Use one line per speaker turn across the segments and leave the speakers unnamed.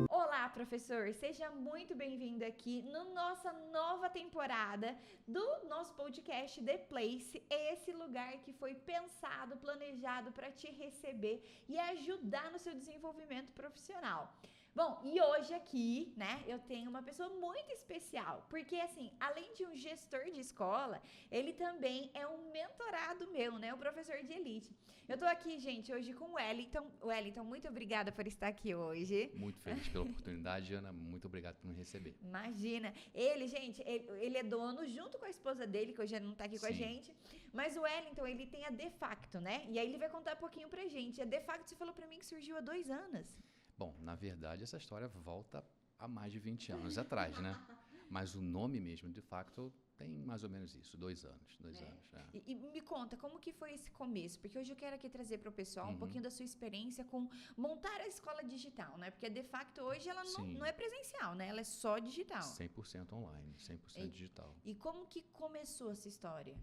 Olá, professor! Seja muito bem-vindo aqui na nossa nova temporada do nosso podcast The Place, esse lugar que foi pensado, planejado para te receber e ajudar no seu desenvolvimento profissional. Bom, e hoje aqui, né, eu tenho uma pessoa muito especial, porque assim, além de um gestor de escola, ele também é um mentorado meu, né, um professor de elite. Eu tô aqui, gente, hoje com o Wellington. Wellington, muito obrigada por estar aqui hoje.
Muito feliz pela oportunidade, Ana. Muito obrigado por me receber.
Imagina. Ele, gente, ele é dono junto com a esposa dele, que hoje não tá aqui com a
Sim.
gente. Mas o Wellington, ele tem a De Facto, né? E aí ele vai contar um pouquinho pra gente. A De Facto, você falou pra mim que surgiu há 2 anos.
Bom, na verdade, essa história volta a mais de 20 anos atrás, né? Mas o nome mesmo, de facto, tem mais ou menos isso, 2 anos. 2 anos, é.
E me conta, como que foi esse começo? Porque hoje eu quero aqui trazer para o pessoal um pouquinho da sua experiência com montar a escola digital, né? Porque a De Facto hoje ela não é presencial, né? Ela é só digital.
100% online, 100% digital.
E como que começou essa história?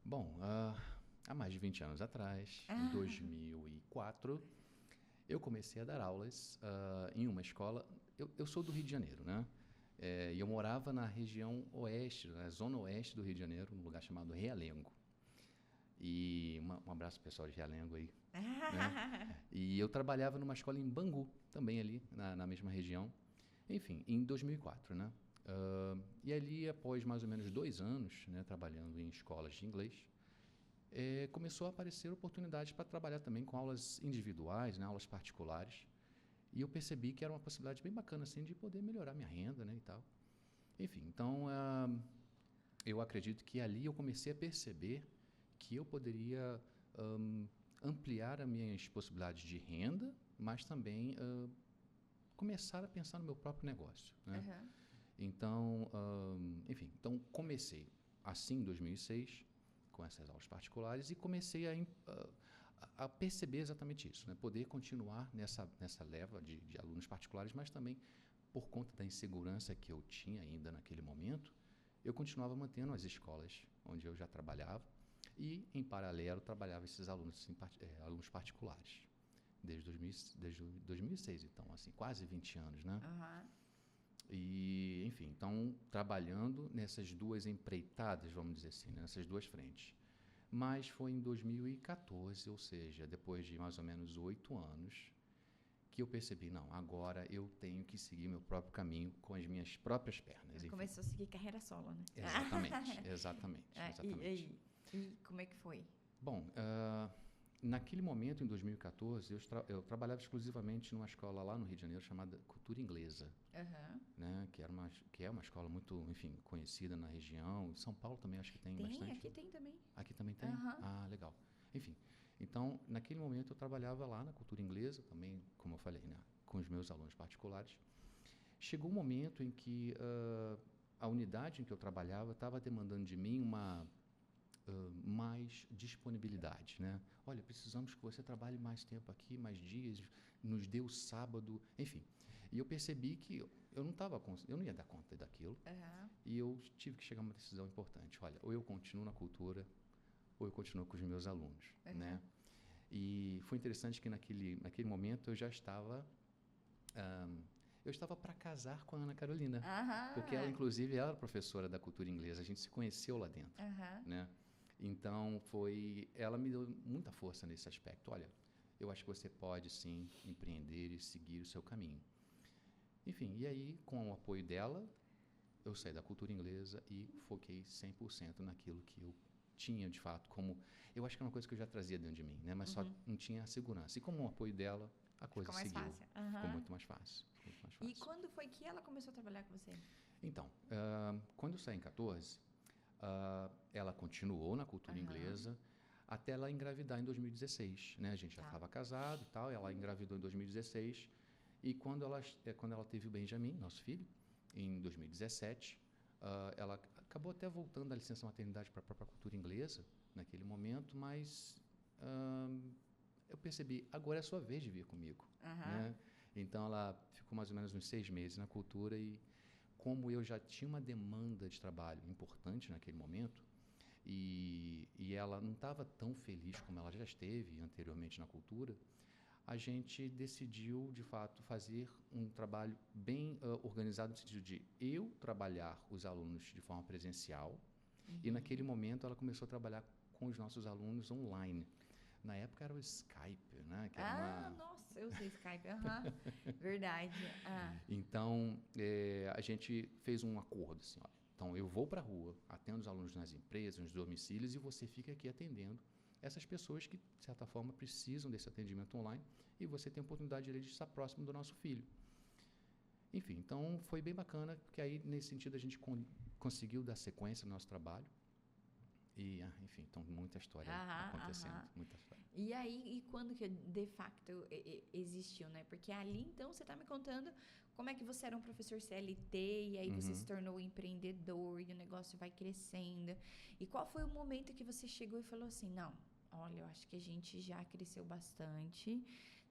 Bom, há mais de 20 anos atrás, em 2004, eu comecei a dar aulas em uma escola. Eu sou do Rio de Janeiro, né? E eu morava na região oeste, na zona oeste do Rio de Janeiro, num lugar chamado Realengo. E um abraço pro pessoal de Realengo aí. Né? E eu trabalhava numa escola em Bangu, também ali na mesma região. Enfim, em 2004, né? E ali, após mais ou menos 2 anos, né, trabalhando em escolas de inglês, começou a aparecer oportunidades para trabalhar também com aulas individuais, né, aulas particulares. E eu percebi que era uma possibilidade bem bacana assim, de poder melhorar minha renda, né, e tal. Enfim, então eu acredito que ali eu comecei a perceber que eu poderia ampliar as minhas possibilidades de renda, mas também começar a pensar no meu próprio negócio, né? Então, enfim, então comecei assim em 2006 com essas aulas particulares e comecei a perceber exatamente isso, né? Poder continuar nessa leva de alunos particulares, mas também por conta da insegurança que eu tinha ainda naquele momento, eu continuava mantendo as escolas onde eu já trabalhava e, em paralelo, trabalhava esses alunos, alunos particulares, desde 2006, então, assim, quase 20 anos, né? E, enfim, então, trabalhando nessas duas empreitadas, vamos dizer assim, né? Nessas duas frentes. Mas foi em 2014, ou seja, depois de mais ou menos 8 anos, que eu percebi, não, agora eu tenho que seguir meu próprio caminho com as minhas próprias pernas.
Começou a seguir carreira solo, né?
Exatamente, exatamente.
E como é que foi?
Bom, naquele momento, em 2014, eu trabalhava exclusivamente numa escola lá no Rio de Janeiro chamada Cultura Inglesa, né, que é uma escola muito, enfim, conhecida na região. Em São Paulo também acho que tem bastante.
Aqui tem também.
Aqui também tem? Ah, legal. Enfim, então, naquele momento eu trabalhava lá na Cultura Inglesa, também, como eu falei, né, com os meus alunos particulares. Chegou um momento em que a unidade em que eu trabalhava estava demandando de mim mais disponibilidade, né? Olha, precisamos que você trabalhe mais tempo aqui, mais dias, nos dê o sábado, enfim. E eu percebi que eu não ia dar conta daquilo. E eu tive que chegar a uma decisão importante. Olha, ou eu continuo na cultura, ou eu continuo com os meus alunos, né? E foi interessante que naquele momento eu já estava para casar com a Ana Carolina, porque ela, inclusive, era professora da cultura inglesa. A gente se conheceu lá dentro, né? Então, ela me deu muita força nesse aspecto. Olha, eu acho que você pode, sim, empreender e seguir o seu caminho. Enfim, e aí, com o apoio dela, eu saí da cultura inglesa e foquei 100% naquilo que eu tinha, de fato, eu acho que é uma coisa que eu já trazia dentro de mim, né? Mas só não tinha a segurança. E com o apoio dela, a coisa seguiu. Ficou muito mais fácil.
E quando foi que ela começou a trabalhar com você?
Então, quando eu saí em 14, ela continuou na cultura inglesa até ela engravidar em 2016, né? A gente já estava casado e tal, ela engravidou em 2016 e quando ela teve o Benjamin, nosso filho, em 2017, ela acabou até voltando da licença maternidade para a própria cultura inglesa naquele momento, mas eu percebi, agora é a sua vez de vir comigo, né? Então ela ficou mais ou menos uns 6 meses na cultura e como eu já tinha uma demanda de trabalho importante naquele momento, e ela não estava tão feliz como ela já esteve anteriormente na cultura, a gente decidiu, de fato, fazer um trabalho bem organizado, no sentido de eu trabalhar os alunos de forma presencial, e naquele momento ela começou a trabalhar com os nossos alunos online. Na época era o Skype, né? Que era
nossa, eu sei Skype, verdade.
Então, a gente fez um acordo, assim, olha, então eu vou para a rua, atendo os alunos nas empresas, nos domicílios, e você fica aqui atendendo essas pessoas que, de certa forma, precisam desse atendimento online, e você tem a oportunidade de estar próximo do nosso filho. Enfim, então foi bem bacana, porque aí, nesse sentido, a gente conseguiu dar sequência no nosso trabalho. E, enfim, então muita história acontecendo, muita história.
E aí, e quando que de facto existiu, né? Porque ali, então, você está me contando como é que você era um professor CLT e aí você se tornou empreendedor e o negócio vai crescendo. E qual foi o momento que você chegou e falou assim, não, olha, eu acho que a gente já cresceu bastante,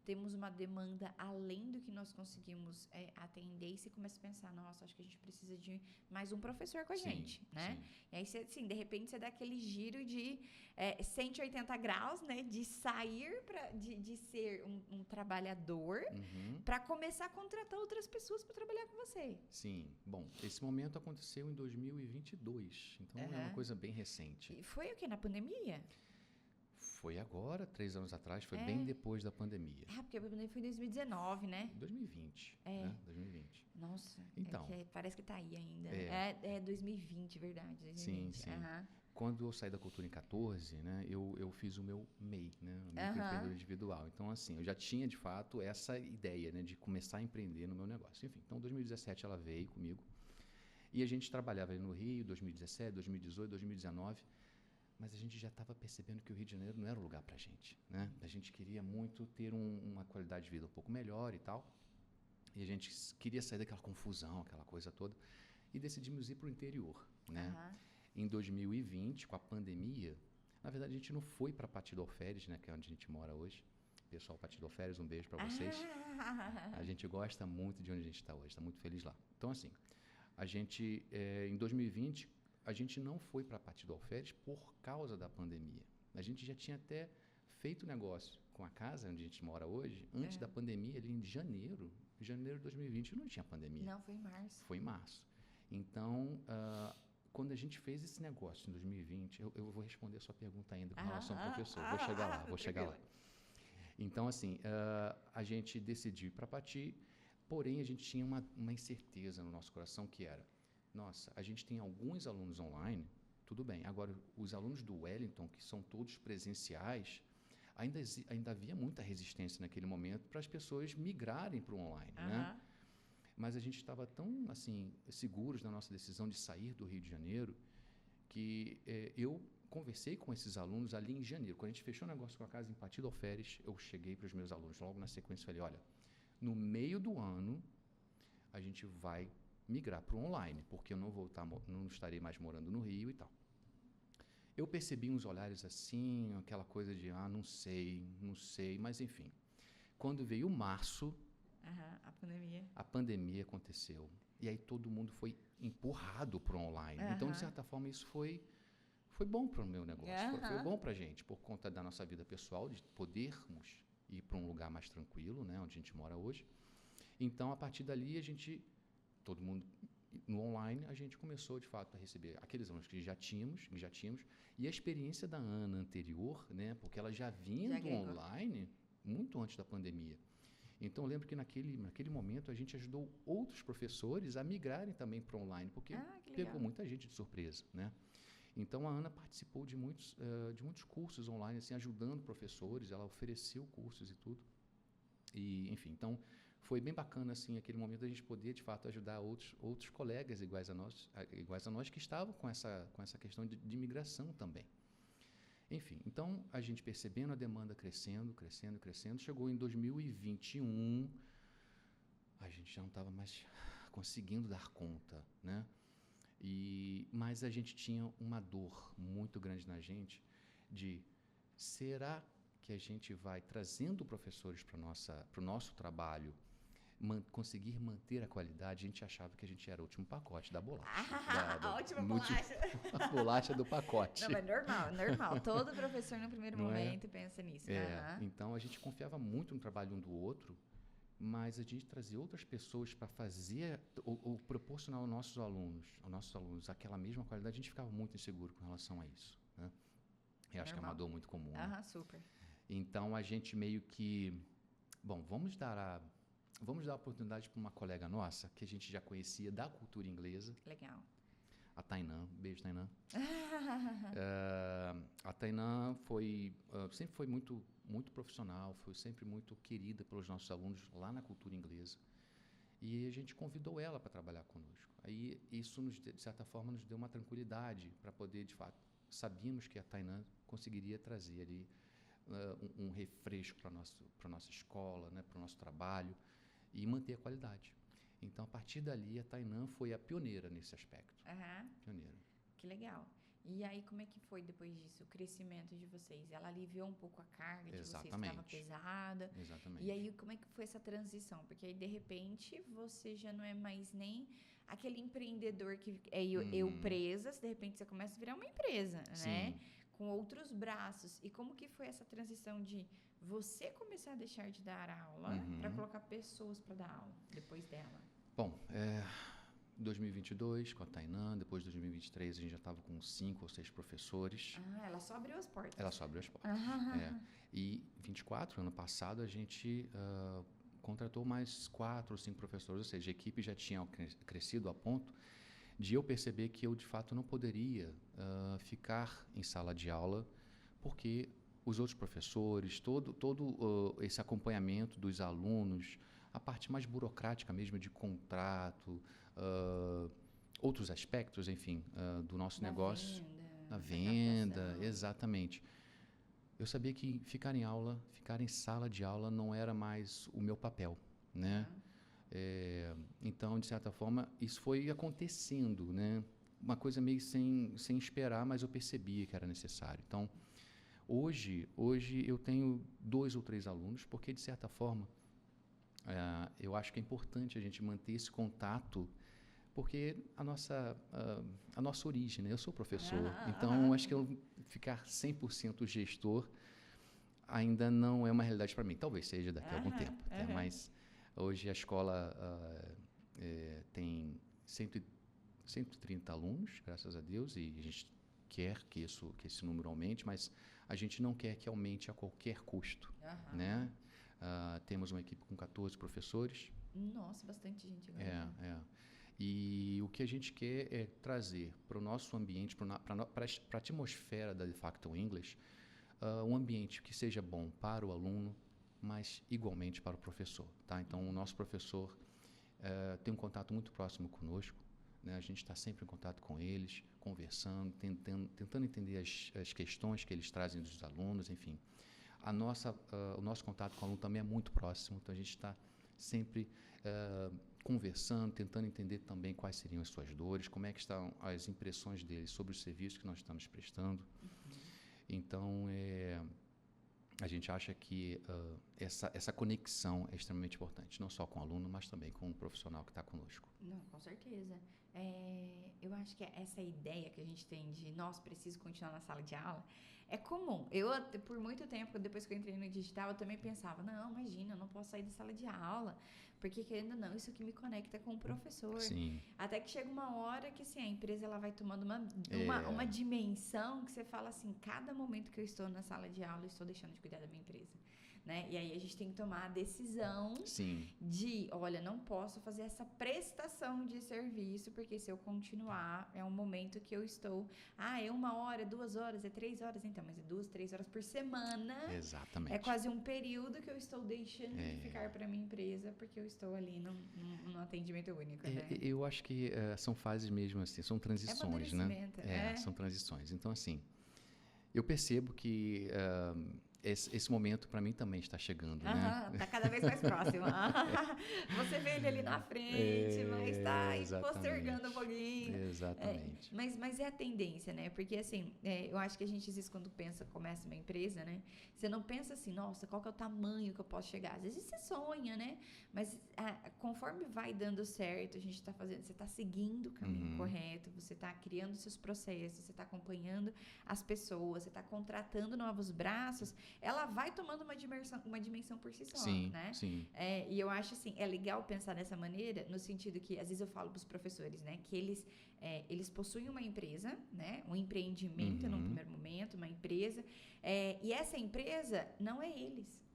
temos uma demanda além do que nós conseguimos atender, e você começa a pensar, nossa, acho que a gente precisa de mais um professor com a gente, né?
Sim.
E aí, você, assim, de repente, você dá aquele giro de 180 graus, né? De sair de ser um trabalhador para começar a contratar outras pessoas para trabalhar com você.
Sim. Bom, esse momento aconteceu em 2022, então é uma coisa bem recente.
E foi o quê? Na pandemia?
Foi agora, 3 anos atrás, foi bem depois da pandemia.
Porque a pandemia foi em 2019, né?
2020, né? 2020.
Nossa,
então,
parece que tá aí ainda. É 2020, verdade. 2020.
Sim. Quando eu saí da cultura em 14, né, eu fiz o meu MEI, né, o microempreendedor individual. Então, assim, eu já tinha, de fato, essa ideia, né, de começar a empreender no meu negócio. Enfim, então, em 2017 ela veio comigo e a gente trabalhava ali no Rio, 2017, 2018, 2019, mas a gente já estava percebendo que o Rio de Janeiro não era o lugar para a gente, né? A gente queria muito ter uma qualidade de vida um pouco melhor e tal, e a gente queria sair daquela confusão, aquela coisa toda, e decidimos ir para o interior, né? Em 2020, com a pandemia, na verdade a gente não foi para Pati do Alferes, né, que é onde a gente mora hoje. Pessoal, Pati do Alferes, um beijo para vocês. A gente gosta muito de onde a gente está hoje, está muito feliz lá. Então, assim, a gente, em 2020, a gente não foi para Pati do Alferes por causa da pandemia. A gente já tinha até feito negócio com a casa onde a gente mora hoje, antes da pandemia, ali em janeiro de 2020, não tinha pandemia.
Não, foi em março.
Foi em março. Então, quando a gente fez esse negócio em 2020, eu vou responder a sua pergunta ainda com relação ao professor. Vou chegar lá. Então, assim, a gente decidiu ir para Pati, porém, a gente tinha uma incerteza no nosso coração que era, nossa, a gente tem alguns alunos online, tudo bem. Agora, os alunos do Wellington, que são todos presenciais, ainda havia muita resistência naquele momento para as pessoas migrarem para o online, né? Mas a gente estava tão, assim, seguros da nossa decisão de sair do Rio de Janeiro que eu conversei com esses alunos ali em janeiro. Quando a gente fechou o negócio com a casa em Pati do Alferes, eu cheguei para os meus alunos logo na sequência e falei, olha, no meio do ano a gente vai migrar para o online, porque eu não estarei mais morando no Rio e tal. Eu percebi uns olhares assim, aquela coisa de, não sei, mas enfim. Quando veio março, a pandemia aconteceu. E aí todo mundo foi empurrado para o online. Então, de certa forma, isso foi bom para o meu negócio. Foi bom para a gente, por conta da nossa vida pessoal, de podermos ir para um lugar mais tranquilo, né, onde a gente mora hoje. Então, a partir dali, todo mundo no online, a gente começou, de fato, a receber aqueles alunos que já tínhamos, e a experiência da Ana anterior, né, porque ela já vinha do online muito antes da pandemia. Então, eu lembro que naquele momento a gente ajudou outros professores a migrarem também para online, porque pegou muita gente de surpresa, né? Então, a Ana participou de muitos cursos online, assim, ajudando professores, ela ofereceu cursos e tudo. E, enfim, então, foi bem bacana, assim, aquele momento a gente poder, de fato, ajudar outros colegas iguais a nós que estavam com essa questão de imigração também. Enfim, então, a gente percebendo a demanda crescendo, chegou em 2021, a gente já não estava mais conseguindo dar conta, né? Mas a gente tinha uma dor muito grande na gente de, será que a gente vai trazendo professores para o nosso trabalho conseguir manter a qualidade, a gente achava que a gente era o último pacote da bolacha.
A última bolacha.
A bolacha do pacote.
Não, mas normal. Todo professor no primeiro momento pensa nisso.
Então a gente confiava muito no trabalho um do outro, mas a gente trazia outras pessoas para fazer ou proporcionar aos nossos alunos aquela mesma qualidade, a gente ficava muito inseguro com relação a isso, né? Eu acho que é uma dor muito comum. Né?
Super.
Então a gente meio que, bom, vamos dar a oportunidade para uma colega nossa que a gente já conhecia da cultura inglesa.
Legal.
A Tainã, beijo Tainã. A Tainã sempre foi muito profissional, foi sempre muito querida pelos nossos alunos lá na cultura inglesa. E a gente convidou ela para trabalhar conosco. Aí isso, de certa forma, nos deu uma tranquilidade para poder, de fato, sabíamos que a Tainã conseguiria trazer ali um refresco para a nossa escola, né, para o nosso trabalho e manter a qualidade. Então, a partir dali, a Tainã foi a pioneira nesse aspecto. Pioneira.
Que legal. E aí, como é que foi depois disso, o crescimento de vocês? Ela aliviou um pouco a carga de vocês, que estava pesada?
Exatamente.
E aí, como é que foi essa transição? Porque aí, de repente, você já não é mais nem aquele empreendedor que é eu presas, de repente você começa a virar uma empresa, né? Com outros braços. E como que foi essa transição de você começar a deixar de dar aula para colocar pessoas para dar aula depois dela?
Bom, 2022 com a Tainã, depois de 2023 a gente já estava com 5 ou 6 professores.
Ela só abriu as portas.
Ela só abriu as portas. E 24, ano passado, a gente contratou mais 4 ou 5 professores, ou seja, a equipe já tinha crescido a ponto de eu perceber que eu, de fato, não poderia ficar em sala de aula, porque os outros professores, todo esse acompanhamento dos alunos, a parte mais burocrática mesmo de contrato, outros aspectos, enfim, do nosso negócio. Na venda, exatamente. Eu sabia que ficar em sala de aula não era mais o meu papel, né? Então, de certa forma, isso foi acontecendo, né? Uma coisa meio sem esperar, mas eu percebia que era necessário. Então, hoje eu tenho 2 ou 3 alunos, porque, de certa forma, eu acho que é importante a gente manter esse contato, porque a nossa origem, né? Eu sou professor, então acho que eu ficar 100% gestor ainda não é uma realidade para mim. Talvez seja daqui a algum tempo, mas hoje a escola tem 130 alunos, graças a Deus, e a gente quer que esse número aumente, mas a gente não quer que aumente a qualquer custo, né? Temos uma equipe com 14 professores.
Nossa, bastante gente agora.
E o que a gente quer é trazer para o nosso ambiente, para a atmosfera da De Facto English, um ambiente que seja bom para o aluno, mas igualmente para o professor, tá? Então, o nosso professor tem um contato muito próximo conosco, né? A gente está sempre em contato com eles, conversando, tentando entender as questões que eles trazem dos alunos, enfim. O nosso contato com o aluno também é muito próximo, então a gente está sempre conversando, tentando entender também quais seriam as suas dores, como é que estão as impressões deles sobre os serviços que nós estamos prestando. Então, a gente acha que essa conexão é extremamente importante, não só com o aluno, mas também com o profissional que está conosco.
Não, com certeza. Eu acho que essa ideia que a gente tem de nós precisamos continuar na sala de aula é comum. Eu, por muito tempo, depois que eu entrei no digital, eu também pensava, não, imagina, eu não posso sair da sala de aula, porque querendo ou não, isso aqui me conecta com o professor.
Sim.
Até que chega uma hora que assim, a empresa ela vai tomando uma dimensão que você fala assim, cada momento que eu estou na sala de aula, eu estou deixando de cuidar da minha empresa. Né? E aí a gente tem que tomar a decisão de, olha, não posso fazer essa prestação de serviço, porque se eu continuar, é um momento que eu estou, é 1 hora, 2 horas, é 3 horas, então, mas é 2, 3 horas por semana.
Exatamente.
É quase um período que eu estou deixando de ficar para minha empresa, porque eu estou ali num atendimento único, né?
Eu acho que são fases mesmo assim, são transições, né?
São transições.
Então, assim, eu percebo que esse momento para mim também está chegando, né?
Tá cada vez mais próximo. Você vê ele ali na frente, mas tá aí postergando um pouquinho.
Exatamente.
Mas é a tendência, né? Porque assim, eu acho que a gente às vezes quando começa uma empresa, né? Você não pensa assim, nossa, qual que é o tamanho que eu posso chegar? Às vezes você sonha, né? Mas conforme vai dando certo, a gente tá fazendo, você tá seguindo o caminho correto, você tá criando seus processos, você tá acompanhando as pessoas, você tá contratando novos braços, ela vai tomando uma dimensão por si só,
sim,
né?
Sim.
E eu acho assim, é legal pensar dessa maneira, no sentido que, às vezes eu falo para os professores, né? Que eles possuem uma empresa, né? Um empreendimento num primeiro momento, uma empresa, e essa empresa não é eles.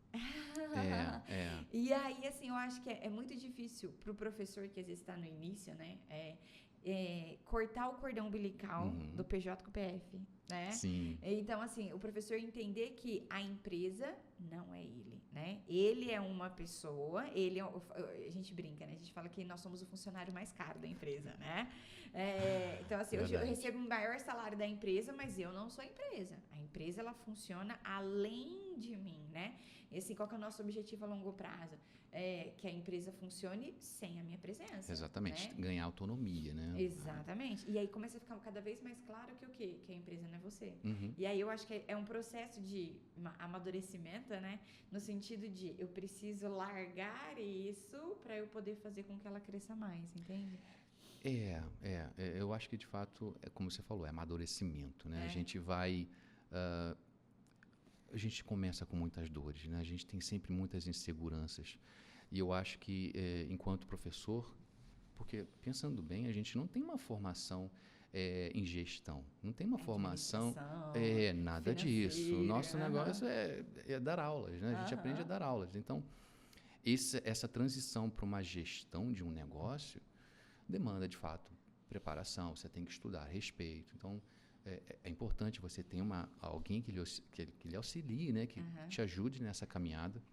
E aí, assim, eu acho que é muito difícil para o professor que às vezes está no início, né? Cortar o cordão umbilical do PJ com o PF, né?
Sim.
Então, assim, o professor entender que a empresa não é ele, né? Ele é uma pessoa, a gente brinca, né? A gente fala que nós somos o funcionário mais caro da empresa, né? Então, assim, hoje eu recebo o maior salário da empresa, mas eu não sou a empresa. A empresa, ela funciona além de mim, né? E assim, qual que é o nosso objetivo a longo prazo? Que a empresa funcione sem a minha presença.
Exatamente,
né?
Ganhar autonomia, né?
Exatamente. E aí começa a ficar cada vez mais claro que o quê? Que a empresa não é você. E aí eu acho que é um processo de amadurecimento, né? No sentido de eu preciso largar isso para eu poder fazer com que ela cresça mais, entende?
Eu acho que de fato, como você falou, é amadurecimento, né? A gente começa com muitas dores, né? A gente tem sempre muitas inseguranças. E eu acho que, enquanto professor, porque, pensando bem, a gente não tem uma formação em gestão, não tem uma formação, nada disso. O nosso negócio é dar aulas, né? A gente aprende a dar aulas. Então, essa transição para uma gestão de um negócio demanda, de fato, preparação, você tem que estudar, respeito. Então, é importante você ter alguém que lhe auxilie, né? Que te ajude nessa caminhada.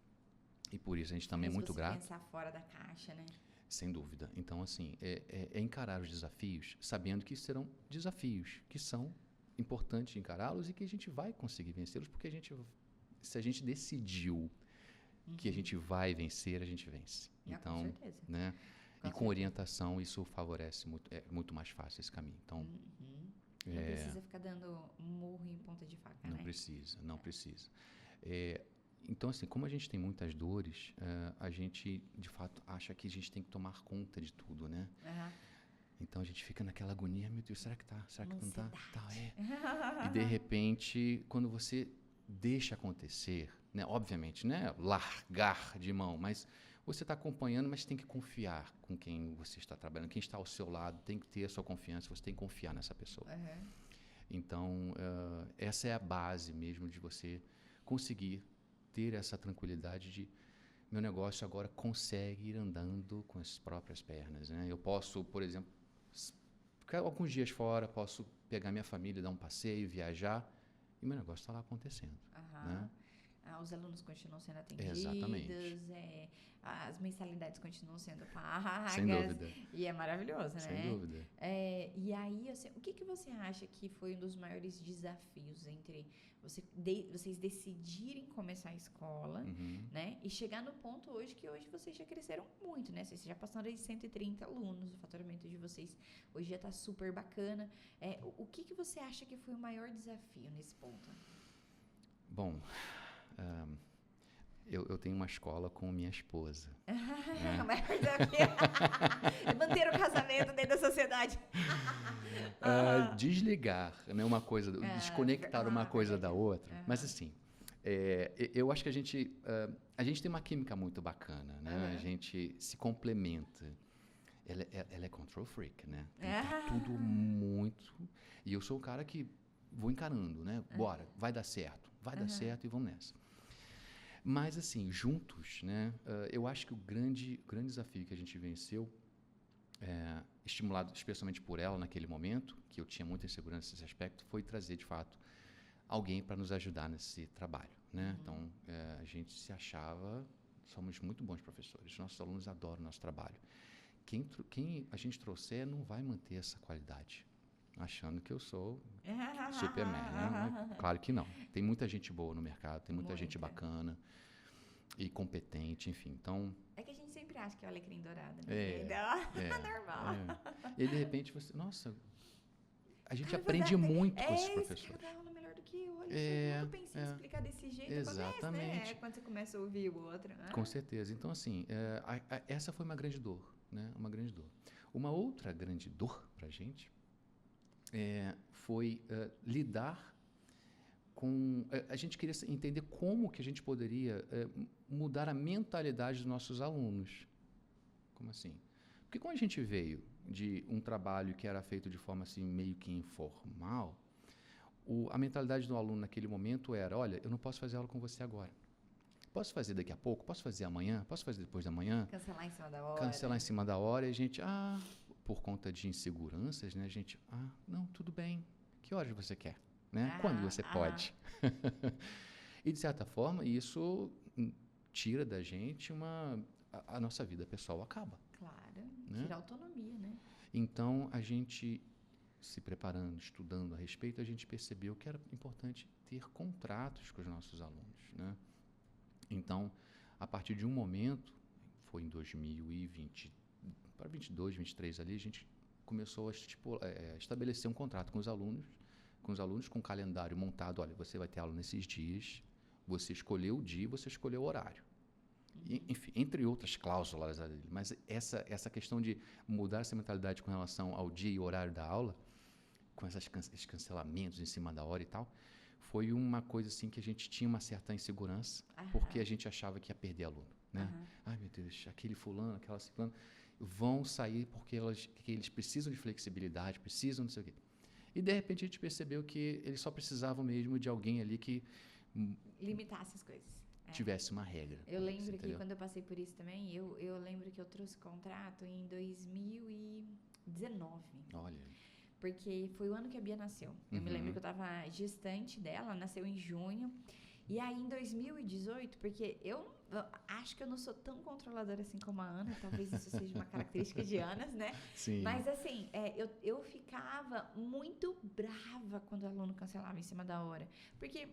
E por isso a gente também é muito grato.
Pensar fora da caixa, né?
Sem dúvida. Então, assim, encarar os desafios sabendo que serão desafios, que são importantes encará-los e que a gente vai conseguir vencê-los, porque se a gente decidiu que a gente vai vencer, a gente vence. Então,
com certeza.
Né? Com orientação, isso favorece muito, é muito mais fácil esse caminho. Então,
não precisa ficar dando murro em ponta de faca,
não
né?
Não precisa. Então, assim, como a gente tem muitas dores, a gente, de fato, acha que a gente tem que tomar conta de tudo, né? Então, a gente fica naquela agonia, meu Deus, será que tá? Será que não tá? E, de repente, quando você deixa acontecer, né? Obviamente, né? Largar de mão, mas você está acompanhando, mas tem que confiar com quem você está trabalhando. Quem está ao seu lado tem que ter a sua confiança, você tem que confiar nessa pessoa. Então, essa é a base mesmo de você conseguir ter essa tranquilidade de meu negócio agora consegue ir andando com as próprias pernas, né? Eu posso, por exemplo, ficar alguns dias fora, posso pegar minha família, dar um passeio, viajar, e meu negócio está lá acontecendo. Né?
Os alunos continuam sendo atendidos.
Exatamente.
As mensalidades continuam sendo pagas.
Sem dúvida.
E é maravilhoso, né?
Sem dúvida.
E aí, assim, o que você acha que foi um dos maiores desafios entre vocês decidirem começar a escola, né? E chegar no ponto hoje que hoje vocês já cresceram muito, né? Vocês já passaram de 130 alunos, o faturamento de vocês hoje já está super bacana. O que você acha que foi o maior desafio nesse ponto?
Bom, eu tenho uma escola com minha esposa.
O maior desafio é manter o casamento dentro da sociedade.
Desligar, né, uma coisa, desconectar uma coisa da outra. Mas assim, eu acho que a gente tem uma química muito bacana, né? A gente se complementa. Ela é control freak, né? Tem tudo muito... E eu sou um cara que vou encarando, né? Bora, vai dar certo e vamos nessa. Mas, assim, juntos, né? Eu acho que o grande desafio que a gente venceu, estimulado especialmente por ela naquele momento, que eu tinha muita insegurança nesse aspecto, foi trazer, de fato, alguém para nos ajudar nesse trabalho, né? Então, a gente se achava, somos muito bons professores, nossos alunos adoram o nosso trabalho. Quem a gente trouxer não vai manter essa qualidade. achando que eu sou Superman, né? Claro que não. Tem muita gente boa no mercado, tem muita gente bacana e competente, enfim. Então...
É que a gente sempre acha que é o alecrim dourado, né? Normal.
E de repente você... Nossa, a gente aprende muito com esses professores.
Esse cara dá aula melhor do que eu. Eu nunca pensei em explicar desse jeito.
Exatamente.
Acontece, né? Quando você começa a ouvir o outro.
Com certeza. Então, assim, essa foi uma grande dor, né? Uma grande dor. Uma outra grande dor pra gente foi lidar com... a gente queria entender como que a gente poderia mudar a mentalidade dos nossos alunos. Como assim? Porque quando a gente veio de um trabalho que era feito de forma assim meio que informal, a mentalidade do aluno naquele momento era, olha, eu não posso fazer aula com você agora. Posso fazer daqui a pouco? Posso fazer amanhã? Posso fazer depois da manhã?
Cancelar em cima da hora.
Cancelar em cima da hora e a gente, por conta de inseguranças, né, a gente, não, tudo bem. Que horas você quer? Né? Quando você pode? E, de certa forma, isso tira da gente a nossa vida pessoal acaba.
Claro,
né?
Tira a autonomia, né?
Então, a gente, se preparando, estudando a respeito, a gente percebeu que era importante ter contratos com os nossos alunos, né? Então, a partir de um momento, foi em 2020, para 22, 23 ali, a gente começou a estabelecer um contrato com os alunos, com um calendário montado. Olha, você vai ter aula nesses dias, você escolheu o dia, você escolheu o horário. E, enfim, entre outras cláusulas ali. Mas essa questão de mudar essa mentalidade com relação ao dia e horário da aula, com esses cancelamentos em cima da hora e tal, foi uma coisa assim que a gente tinha uma certa insegurança, porque a gente achava que ia perder aluno, né? Ai, meu Deus, aquele fulano, aquela ciclana, vão sair porque eles precisam de flexibilidade, precisam não sei o quê. E, de repente, a gente percebeu que eles só precisavam mesmo de alguém ali que...
limitasse as coisas.
Tivesse uma regra.
Eu lembro que quando eu passei por isso também, eu lembro que eu trouxe contrato em 2019.
Olha...
Porque foi o ano que a Bia nasceu. Eu me lembro que eu estava gestante dela, nasceu em junho. E aí, em 2018, porque eu acho que eu não sou tão controladora assim como a Ana, talvez isso seja uma característica de Anas, né?
Sim.
Mas, assim, eu ficava muito brava quando o aluno cancelava em cima da hora. Porque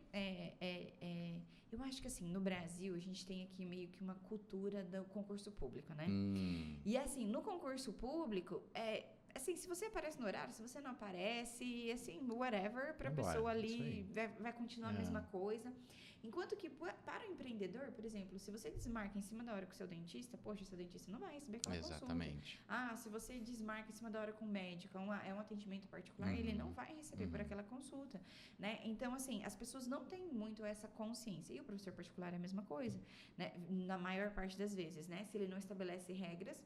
eu acho que, assim, no Brasil, a gente tem aqui meio que uma cultura do concurso público, né? E, assim, no concurso público, assim, se você aparece no horário, se você não aparece, assim, whatever, para a pessoa ali vai continuar a mesma coisa. Enquanto que para o empreendedor, por exemplo, se você desmarca em cima da hora com o seu dentista, poxa, seu dentista não vai receber aquela
Exatamente.
consulta. Se você desmarca em cima da hora com o médico, é um atendimento particular, ele não vai receber por aquela consulta, né? Então, assim, as pessoas não têm muito essa consciência. E o professor particular é a mesma coisa, né? Na maior parte das vezes, né? Se ele não estabelece regras,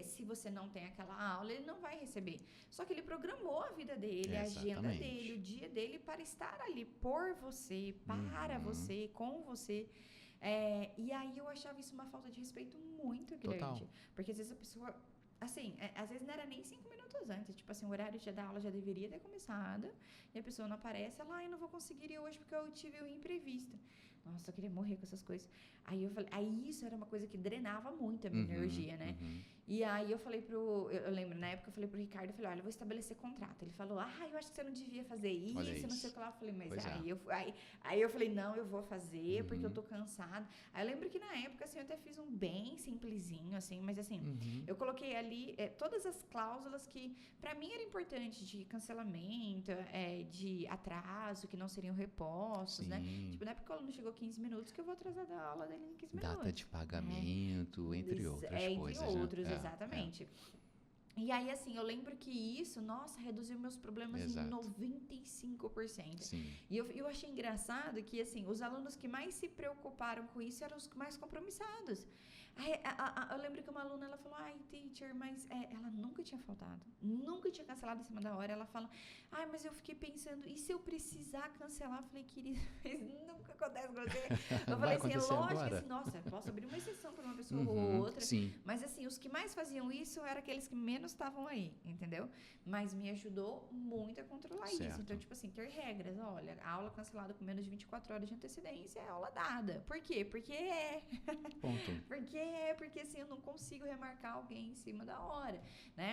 se você não tem aquela aula, ele não vai receber. Só que ele programou a vida dele, a agenda dele, o dia dele para estar ali por você, para você, com você. E aí eu achava isso uma falta de respeito muito grande.
Total.
Porque às vezes a pessoa... Assim, às vezes não era nem 5 minutos antes. Tipo assim, o horário da aula já deveria ter começado. E a pessoa não aparece. Ela, eu não vou conseguir ir hoje porque eu tive um imprevisto. Nossa, eu queria morrer com essas coisas. Aí eu falei, isso era uma coisa que drenava muito a minha energia, né? E aí eu falei eu lembro, na época eu falei pro Ricardo, eu falei, olha, eu vou estabelecer contrato. Ele falou, eu acho que você não devia fazer isso, não sei o que lá. Eu falei, mas aí eu falei, não, eu vou fazer, porque eu tô cansada. Aí eu lembro que na época, assim, eu até fiz um bem simplesinho, assim, mas assim, eu coloquei ali todas as cláusulas que pra mim era importante, de cancelamento, de atraso, que não seriam repostos, né? Tipo, não é porque o aluno chegou 15 minutos que eu vou atrasar da aula dele em 15 minutos.
Data de pagamento, entre outras coisas.
Entre outros, exatamente. E aí, assim, eu lembro que isso, nossa, reduziu meus problemas em 95%.
Sim.
E eu achei engraçado que, assim, os alunos que mais se preocuparam com isso eram os mais compromissados. Aí, eu lembro que uma aluna, ela falou, teacher, mas ela nunca tinha faltado, nunca tinha cancelado em cima da hora. Ela fala, mas eu fiquei pensando, e se eu precisar cancelar? Eu falei, querida, mas nunca acontece com você. Eu falei assim, lógico que assim, nossa, posso abrir uma exceção para uma pessoa ou outra.
Sim.
Mas assim, os que mais faziam isso eram aqueles que menos menos estavam aí, entendeu? Mas me ajudou muito a controlar isso. Então, tipo assim, ter regras. Olha, a aula cancelada com menos de 24 horas de antecedência é aula dada. Por quê? Porque é.
Ponto.
Porque assim, eu não consigo remarcar alguém em cima da hora, né?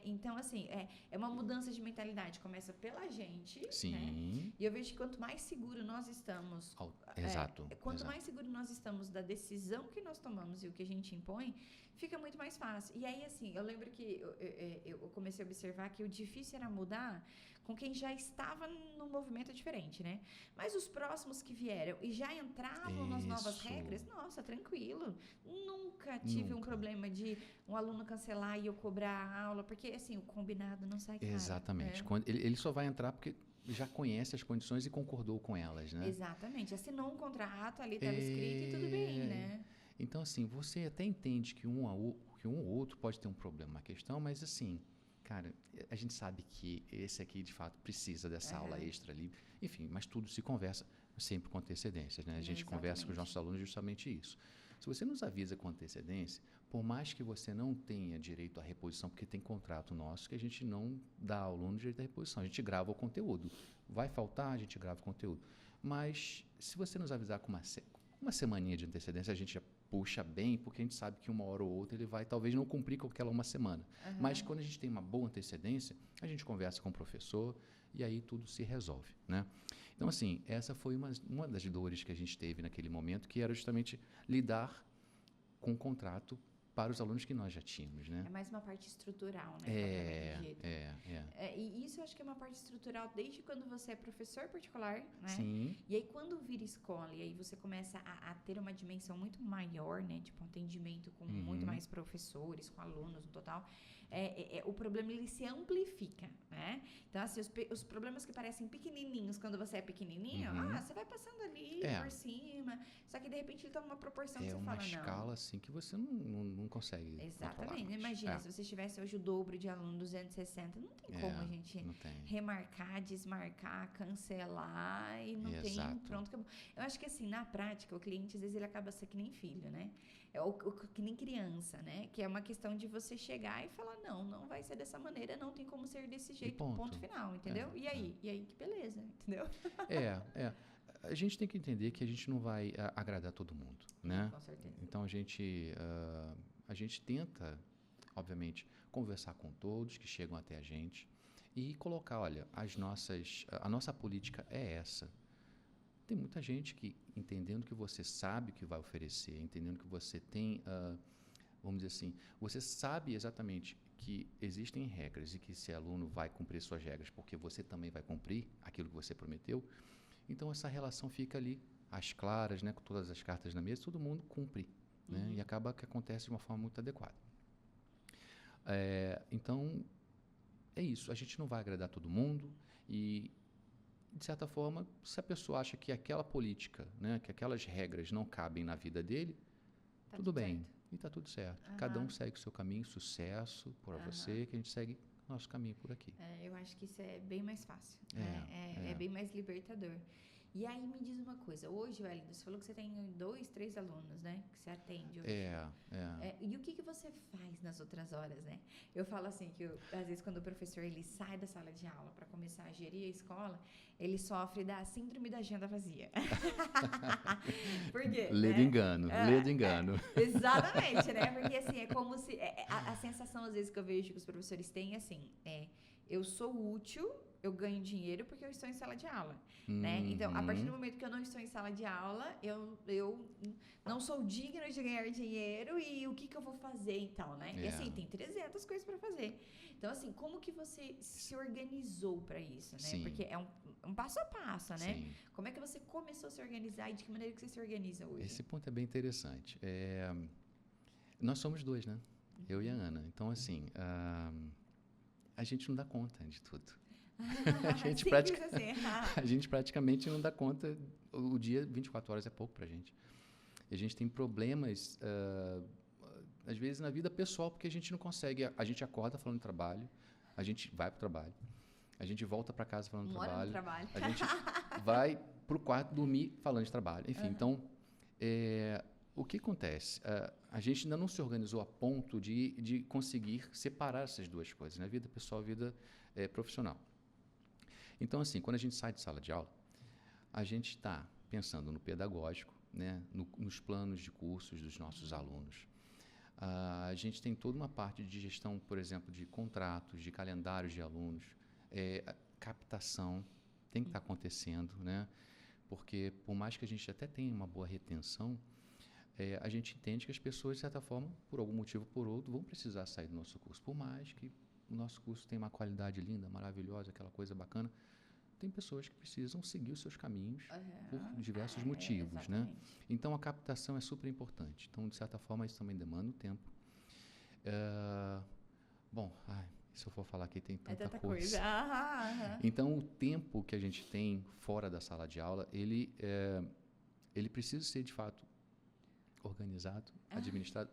Então, assim, é uma mudança de mentalidade. Começa pela gente,
Sim.
né? E eu vejo que quanto mais seguro nós estamos...
Exato.
Quanto mais seguro nós estamos da decisão que nós tomamos e o que a gente impõe, fica muito mais fácil. E aí, assim, eu lembro que eu comecei a observar que o difícil era mudar com quem já estava num movimento diferente, né? Mas os próximos que vieram e já entravam nas novas regras, nossa, tranquilo. Nunca tive um problema de um aluno cancelar e eu cobrar a aula, porque, assim, o combinado não sai caro.
Exatamente. Ele só vai entrar porque já conhece as condições e concordou com elas, né?
Exatamente. Assinou um contrato, ali estava escrito e tudo bem, né?
Então, assim, você até entende que um ou outro pode ter um problema, uma questão, mas, assim, cara, a gente sabe que esse aqui, de fato, precisa dessa aula extra ali. Enfim, mas tudo se conversa sempre com antecedências, né? A gente conversa com os nossos alunos justamente isso. Se você nos avisa com antecedência, por mais que você não tenha direito à reposição, porque tem contrato nosso que a gente não dá ao aluno direito à reposição, a gente grava o conteúdo. Vai faltar, a gente grava o conteúdo. Mas se você nos avisar com uma semaninha de antecedência, a gente já puxa bem, porque a gente sabe que uma hora ou outra ele vai talvez não cumprir com aquela uma semana. Mas quando a gente tem uma boa antecedência, a gente conversa com o professor e aí tudo se resolve, né? Então, assim, essa foi uma das dores que a gente teve naquele momento, que era justamente lidar com o contrato para os alunos que nós já tínhamos, né?
É mais uma parte estrutural, né? E isso eu acho que é uma parte estrutural desde quando você é professor particular, né?
Sim.
E aí quando vira escola, e aí você começa a ter uma dimensão muito maior, né? Tipo, um atendimento com muito mais professores, com alunos no total, o problema ele se amplifica, né? Então, assim, os problemas que parecem pequenininhos quando você é pequenininho, você vai passando ali por cima, só que de repente ele toma uma proporção que você fala, não.
É uma escala, assim, que você não consegue.
Exatamente. Imagina, se você tivesse hoje o dobro de aluno 260, não tem como a gente remarcar, desmarcar, cancelar e não tem pronto. Eu acho que assim, na prática, o cliente às vezes ele acaba sendo que nem filho, né? Que nem criança, né? Que é uma questão de você chegar e falar, não vai ser dessa maneira, não tem como ser desse jeito, ponto final, entendeu? E aí? E aí, que beleza, entendeu?
A gente tem que entender que a gente não vai agradar todo mundo, né?
Com certeza.
Então, a gente tenta, obviamente, conversar com todos que chegam até a gente e colocar, olha, a nossa política é essa. Tem muita gente que, entendendo que você sabe o que vai oferecer, entendendo que você tem, vamos dizer assim, você sabe exatamente que existem regras e que esse aluno vai cumprir suas regras porque você também vai cumprir aquilo que você prometeu. Então, essa relação fica ali, às claras, né, com todas as cartas na mesa, todo mundo cumpre, né, e acaba que acontece de uma forma muito adequada. Então, é isso. A gente não vai agradar todo mundo e, de certa forma, se a pessoa acha que aquela política, né, que aquelas regras não cabem na vida dele, tudo bem. Certo. E está tudo certo. Cada um segue o seu caminho, sucesso para você, que a gente segue nosso caminho por aqui.
Eu acho que isso é bem mais fácil. É bem mais libertador. E aí me diz uma coisa, hoje, Wellington, você falou que você tem 2, 3 alunos, né? Que você atende hoje. E o que você faz nas outras horas, né? Eu falo assim, que às vezes quando o professor ele sai da sala de aula para começar a gerir a escola, ele sofre da síndrome da agenda vazia. Por quê?
Lê de engano.
Exatamente, né? Porque assim, é como se... a sensação, às vezes, que eu vejo que os professores têm, assim, eu sou útil, eu ganho dinheiro porque eu estou em sala de aula, né? Então, a partir do momento que eu não estou em sala de aula, eu não sou digna de ganhar dinheiro e o que eu vou fazer, então, né? E assim, tem 300 coisas para fazer. Então, assim, como que você se organizou para isso, né?
Sim.
Porque é um passo a passo, né?
Sim.
Como é que você começou a se organizar e de que maneira que você se organiza hoje?
Esse ponto é bem interessante. Nós somos 2, né? Eu e a Ana. Então, assim, a gente não dá conta de tudo. A gente praticamente não dá conta. O dia 24 horas é pouco pra gente. E a gente tem problemas, às vezes, na vida pessoal, porque a gente não consegue. A gente acorda falando de trabalho, a gente vai pro trabalho, a gente volta para casa falando de trabalho, a gente vai pro quarto dormir falando de trabalho. Enfim, então, o que acontece? A gente ainda não se organizou a ponto de conseguir separar essas duas coisas, né? Vida pessoal e vida profissional. Então, assim, quando a gente sai de sala de aula, a gente está pensando no pedagógico, né? Nos planos de cursos dos nossos alunos. A gente tem toda uma parte de gestão, por exemplo, de contratos, de calendários de alunos, captação tem que estar acontecendo, né? Porque, por mais que a gente até tenha uma boa retenção, a gente entende que as pessoas, de certa forma, por algum motivo ou por outro, vão precisar sair do nosso curso. Por mais que o nosso curso tenha uma qualidade linda, maravilhosa, aquela coisa bacana, tem pessoas que precisam seguir os seus caminhos por diversos motivos, né? Então, a captação é super importante. Então, de certa forma, isso também demanda um tempo. Bom, se eu for falar aqui, tem tanta coisa. Então, o tempo que a gente tem fora da sala de aula, ele precisa ser, de fato, organizado, administrado.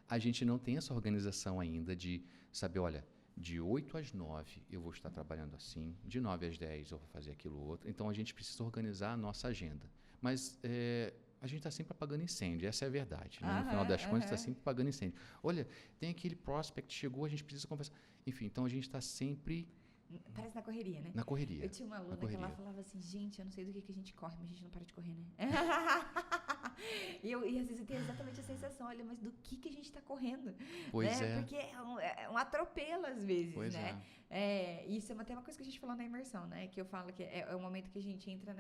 A gente não tem essa organização ainda de saber, olha, de 8 às 9 eu vou estar trabalhando assim, de 9 às 10 eu vou fazer aquilo outro. Então, a gente precisa organizar a nossa agenda. Mas a gente está sempre apagando incêndio, essa é a verdade. Né? No final das contas, está sempre apagando incêndio. Olha, tem aquele prospect, chegou, a gente precisa conversar. Enfim, então a gente está sempre...
Parece na correria, né?
Na correria.
Eu tinha uma aluna que ela falava assim, gente, eu não sei do que a gente corre, mas a gente não para de correr, né? E às vezes eu tenho exatamente a sensação, olha, mas do que a gente está correndo?
Pois
né? Porque é um atropelo às vezes, né? Isso é até uma coisa que a gente falou na imersão, né? Que eu falo que é o momento que a gente entra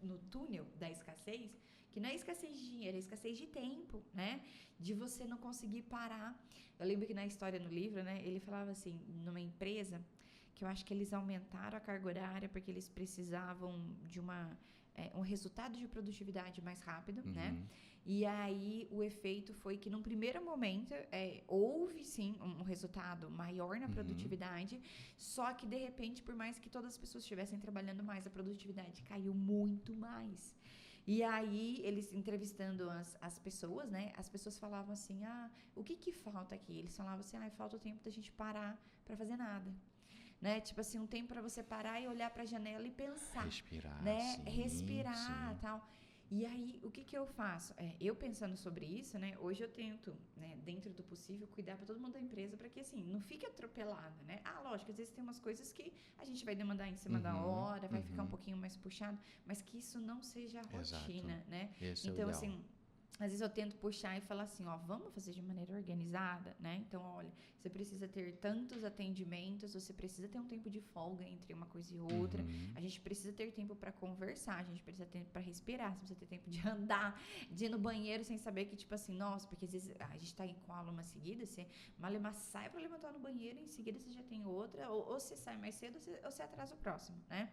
no túnel da escassez, que não é escassez de dinheiro, é escassez de tempo, né? De você não conseguir parar. Eu lembro que na história no livro, né? Ele falava assim, numa empresa, que eu acho que eles aumentaram a carga horária porque eles precisavam de um resultado de produtividade mais rápido, né? E aí o efeito foi que num primeiro momento houve sim um resultado maior na produtividade, só que de repente, por mais que todas as pessoas estivessem trabalhando mais, a produtividade caiu muito mais. E aí, eles entrevistando as pessoas, né? As pessoas falavam assim, o que falta aqui? Eles falavam assim, falta o tempo da gente parar para fazer nada. Né? Tipo assim, um tempo para você parar e olhar para a janela e pensar.
Respirar,
né?
Sim,
Respirar,
sim.
tal. E aí, o que eu faço? Eu pensando sobre isso, né? Hoje eu tento, né, dentro do possível, cuidar para todo mundo da empresa para que, assim, não fique atropelada, né? Lógico, às vezes tem umas coisas que a gente vai demandar em cima da hora, vai ficar um pouquinho mais puxado, mas que isso não seja a rotina,
Exato.
né?
Esse
então,
é o ideal.
assim... Às vezes eu tento puxar e falar assim, vamos fazer de maneira organizada, né? Então, olha, você precisa ter tantos atendimentos, você precisa ter um tempo de folga entre uma coisa e outra, a gente precisa ter tempo para conversar, a gente precisa ter tempo para respirar, você precisa ter tempo de andar, de ir no banheiro sem saber que, tipo assim, nossa, porque às vezes a gente tá com a aula uma seguida, você malemar sai para levantar no banheiro, em seguida você já tem outra, ou você sai mais cedo ou você atrasa o próximo, né?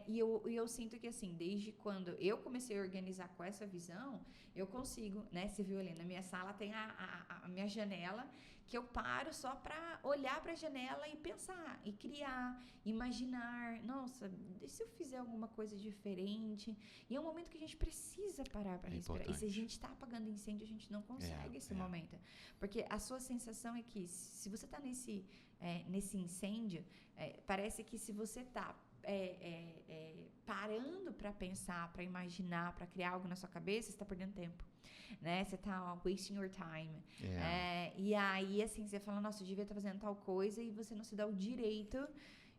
E eu sinto que, assim, desde quando eu comecei a organizar com essa visão, eu consigo, né? Você viu ali, na minha sala tem a minha janela, que eu paro só para olhar para a janela e pensar, e criar, imaginar. Nossa, e se eu fizer alguma coisa diferente? E é um momento que a gente precisa parar para respirar.
Importante.
E se a gente está apagando incêndio, a gente não consegue esse momento. Porque a sua sensação é que, se você está nesse incêndio, parece que se você está parando para pensar, para imaginar, para criar algo na sua cabeça, você está perdendo tempo, né? Você está wasting your time. E aí, assim, você fala, nossa, eu devia estar fazendo tal coisa e você não se dá o direito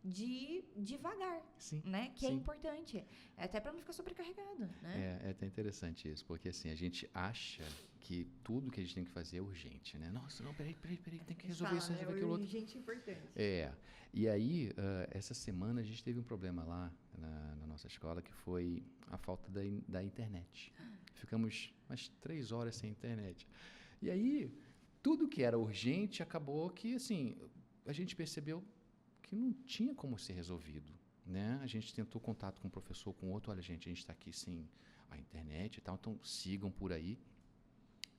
de devagar,
sim,
né? Que
sim.
é importante, até para não ficar sobrecarregado, né?
É até interessante isso, porque assim, a gente acha que tudo que a gente tem que fazer é urgente, né? Nossa, não, peraí, tem que resolver isso, resolver aquilo outro.
Urgente e importante.
E aí, essa semana a gente teve um problema lá na nossa escola, que foi a falta da internet. Ficamos umas 3 horas sem internet. E aí, tudo que era urgente acabou que, assim, a gente percebeu que não tinha como ser resolvido, né? A gente tentou contato com o professor, com outro, olha, gente, a gente está aqui sem a internet e tal, então sigam por aí.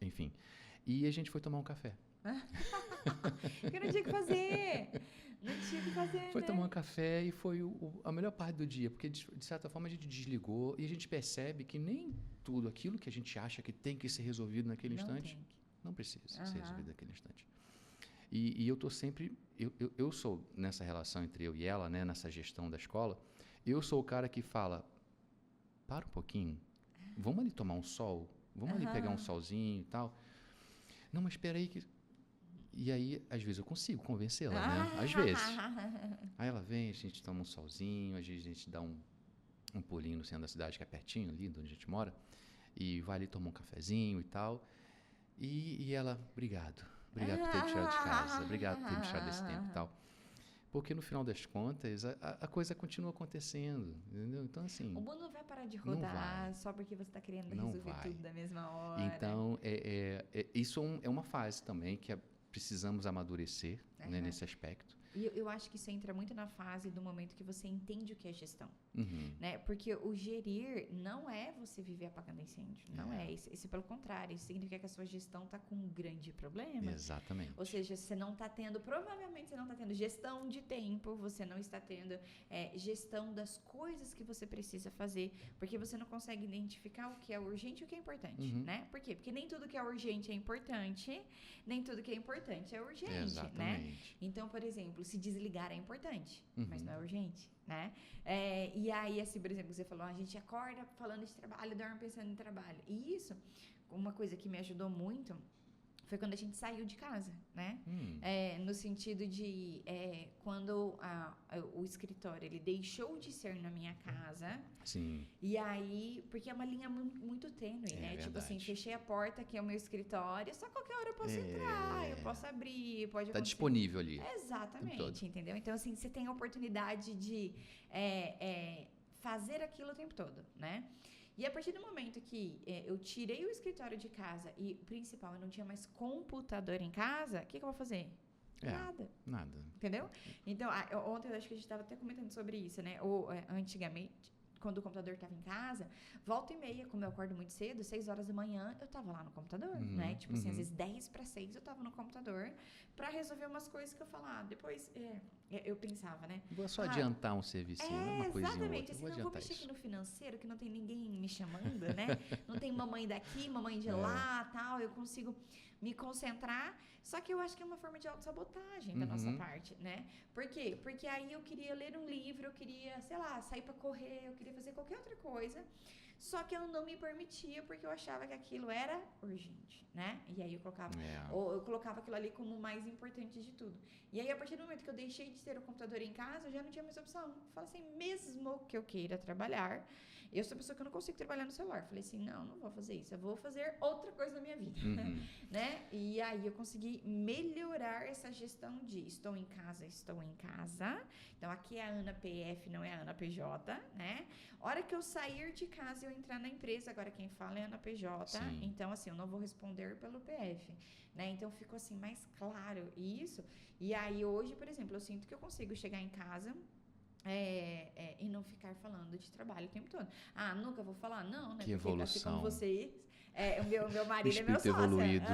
Enfim, e a gente foi tomar um café.
Porque não tinha o que fazer. Não tinha o que fazer,
Foi tomar um café e foi a melhor parte do dia, porque de certa forma a gente desligou e a gente percebe que nem tudo aquilo que a gente acha que tem que ser resolvido naquele instante, não precisa ser resolvido naquele instante. E eu estou sempre... Eu sou, nessa relação entre eu e ela, né, nessa gestão da escola, eu sou o cara que fala, para um pouquinho, vamos ali tomar um sol, Vamos ali pegar um solzinho e tal. Não, mas espera aí que... E aí, às vezes, eu consigo convencê-la, né? Às vezes. Aí ela vem, a gente toma um solzinho, às vezes a gente dá um pulinho no centro da cidade, que é pertinho ali, de onde a gente mora, e vai ali tomar um cafezinho e tal. E ela, obrigado por ter me tirado de casa, obrigado por ter me tirado desse tempo e tal. Porque no final das contas, a coisa continua acontecendo, entendeu? Então, assim...
O mundo não vai parar de rodar só porque você está querendo resolver tudo da mesma hora.
Então, isso é uma fase também que precisamos amadurecer, né, nesse aspecto.
E eu acho que isso entra muito na fase do momento que você entende o que é gestão, né? Porque o gerir não é você viver apagando incêndio, não é isso. Isso pelo contrário, isso significa que a sua gestão está com um grande problema.
Exatamente.
Ou seja, você não está tendo, provavelmente você não está tendo gestão de tempo, você não está tendo gestão das coisas que você precisa fazer, porque você não consegue identificar o que é urgente e o que é importante, né? Por quê? Porque nem tudo que é urgente é importante, nem tudo que é importante é urgente, né? Então, por exemplo, se desligar é importante, mas não é urgente, né? E aí, assim, por exemplo, você falou, a gente acorda falando de trabalho, dorme pensando em trabalho. E isso, uma coisa que me ajudou muito foi quando a gente saiu de casa, né? No sentido de quando o escritório ele deixou de ser na minha casa.
Sim.
E aí, porque é uma linha muito tênue, né?
Verdade.
Tipo assim, fechei a porta, que é o meu escritório, só qualquer hora eu posso entrar, eu posso abrir, pode acontecer.
Tá disponível ali.
Exatamente, entendeu? Então, assim, você tem a oportunidade de fazer aquilo o tempo todo, né? E a partir do momento que eu tirei o escritório de casa e, principal, eu não tinha mais computador em casa, o que eu vou fazer? Nada. Entendeu? Então, ontem eu acho que a gente estava até comentando sobre isso, né? Antigamente, quando o computador estava em casa, volta e meia, como eu acordo muito cedo, 6 horas da manhã, eu estava lá no computador, né? Tipo assim, às vezes 10:06 eu estava no computador para resolver umas coisas que eu falava. Depois, eu pensava, né?
Vou só adiantar um serviço, uma coisinha
exatamente.
Outra.
Assim, não vou mexer aqui no financeiro, que não tem ninguém me chamando, né? Não tem mamãe daqui, mamãe de lá, tal. Eu consigo me concentrar. Só que eu acho que é uma forma de autossabotagem da nossa parte, né? Por quê? Porque aí eu queria ler um livro, eu queria, sei lá, sair pra correr, eu queria fazer qualquer outra coisa. Só que eu não me permitia porque eu achava que aquilo era urgente, né? E aí eu colocava aquilo ali como o mais importante de tudo. E aí, a partir do momento que eu deixei de ter o computador em casa, eu já não tinha mais opção. Eu falei assim, mesmo que eu queira trabalhar, eu sou a pessoa que eu não consigo trabalhar no celular. Falei assim, não vou fazer isso. Eu vou fazer outra coisa na minha vida, né? E aí eu consegui melhorar essa gestão de estou em casa. Então, aqui é a Ana PF, não é a Ana PJ, né? Hora que eu sair de casa e eu entrar na empresa, agora quem fala é a Ana PJ.
Sim.
Então, assim, eu não vou responder pelo PF, né? Então, ficou assim mais claro isso. E aí, hoje, por exemplo, eu sinto que eu consigo chegar em casa... e não ficar falando de trabalho o tempo todo. Nunca vou falar? Não, né?
Que evolução.
Assim como vocês, o meu marido é meu sócio.
Evoluído.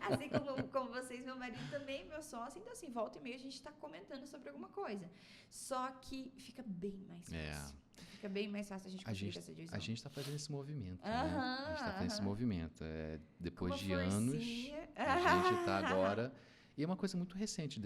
Assim como vocês, meu marido também é meu sócio. Então, assim, volta e meia a gente está comentando sobre alguma coisa. Só que fica bem mais fácil. Fica bem mais fácil a gente conseguir essa divisão.
A gente está fazendo esse movimento, né? A gente está fazendo esse movimento. Depois de anos, a gente está agora... E é uma coisa muito recente,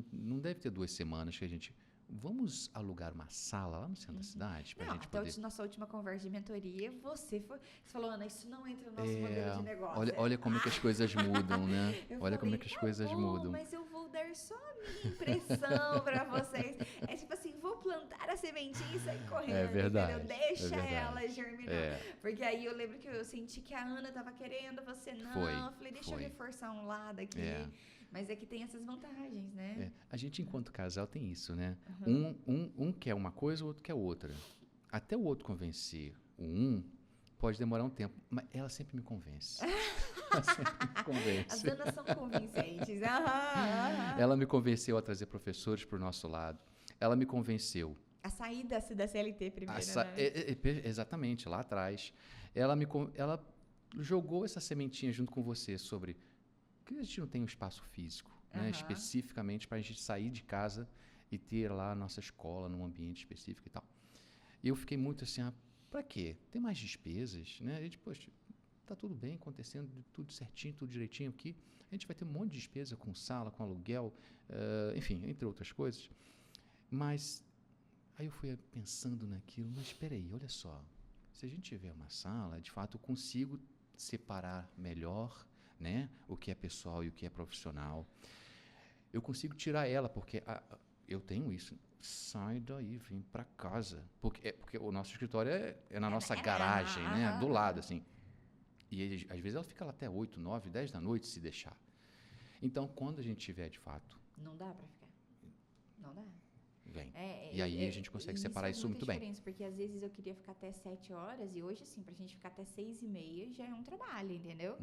não deve ter 2 semanas que a gente... Vamos alugar uma sala lá no centro da cidade pra gente poder...
Até a nossa última conversa de mentoria, você falou, Ana, isso não entra no nosso modelo de negócio.
Olha como é que as coisas mudam, né? Como é que as coisas mudam.
Mas eu vou dar só a minha impressão pra vocês. É tipo assim, vou plantar a sementinha e sair correndo.
É verdade.
Entendeu? Deixa ela germinar. Porque aí eu lembro que eu senti que a Ana tava querendo, você não. Eu falei, deixa eu reforçar um lado aqui. Mas é que tem essas vantagens, né?
A gente, enquanto casal, tem isso, né? Um quer uma coisa, o outro quer outra. Até o outro convencer pode demorar um tempo, mas ela sempre me convence. Ela sempre me convence.
As Anas são convincentes.
Ela me convenceu a trazer professores para o nosso lado. Ela me convenceu.
A sair da CLT primeiro, né?
Exatamente, lá atrás. Ela jogou essa sementinha junto com você sobre... que a gente não tem um espaço físico, né, especificamente para a gente sair de casa e ter lá a nossa escola num ambiente específico e tal. E eu fiquei muito assim, para quê? Tem mais despesas, né? A gente, poxa, tá tudo bem acontecendo, tudo certinho, tudo direitinho aqui. A gente vai ter um monte de despesa com sala, com aluguel, enfim, entre outras coisas. Mas aí eu fui pensando naquilo, mas espera aí, olha só. se a gente tiver uma sala, de fato, eu consigo separar melhor, né, o que é pessoal e o que é profissional. Eu consigo tirar ela, porque eu tenho isso. Sai daí, vem para casa. Porque o nosso escritório é na nossa garagem, né, do lado, assim. E às vezes ela fica lá até 8, 9, 10 da noite, se deixar. Então, quando a gente tiver, de fato...
Não dá para ficar. Não dá.
Vem. E aí a gente consegue separar isso muito bem.
Porque às vezes eu queria ficar até 7 horas e hoje, assim, pra gente ficar até 6h30 já é um trabalho, entendeu?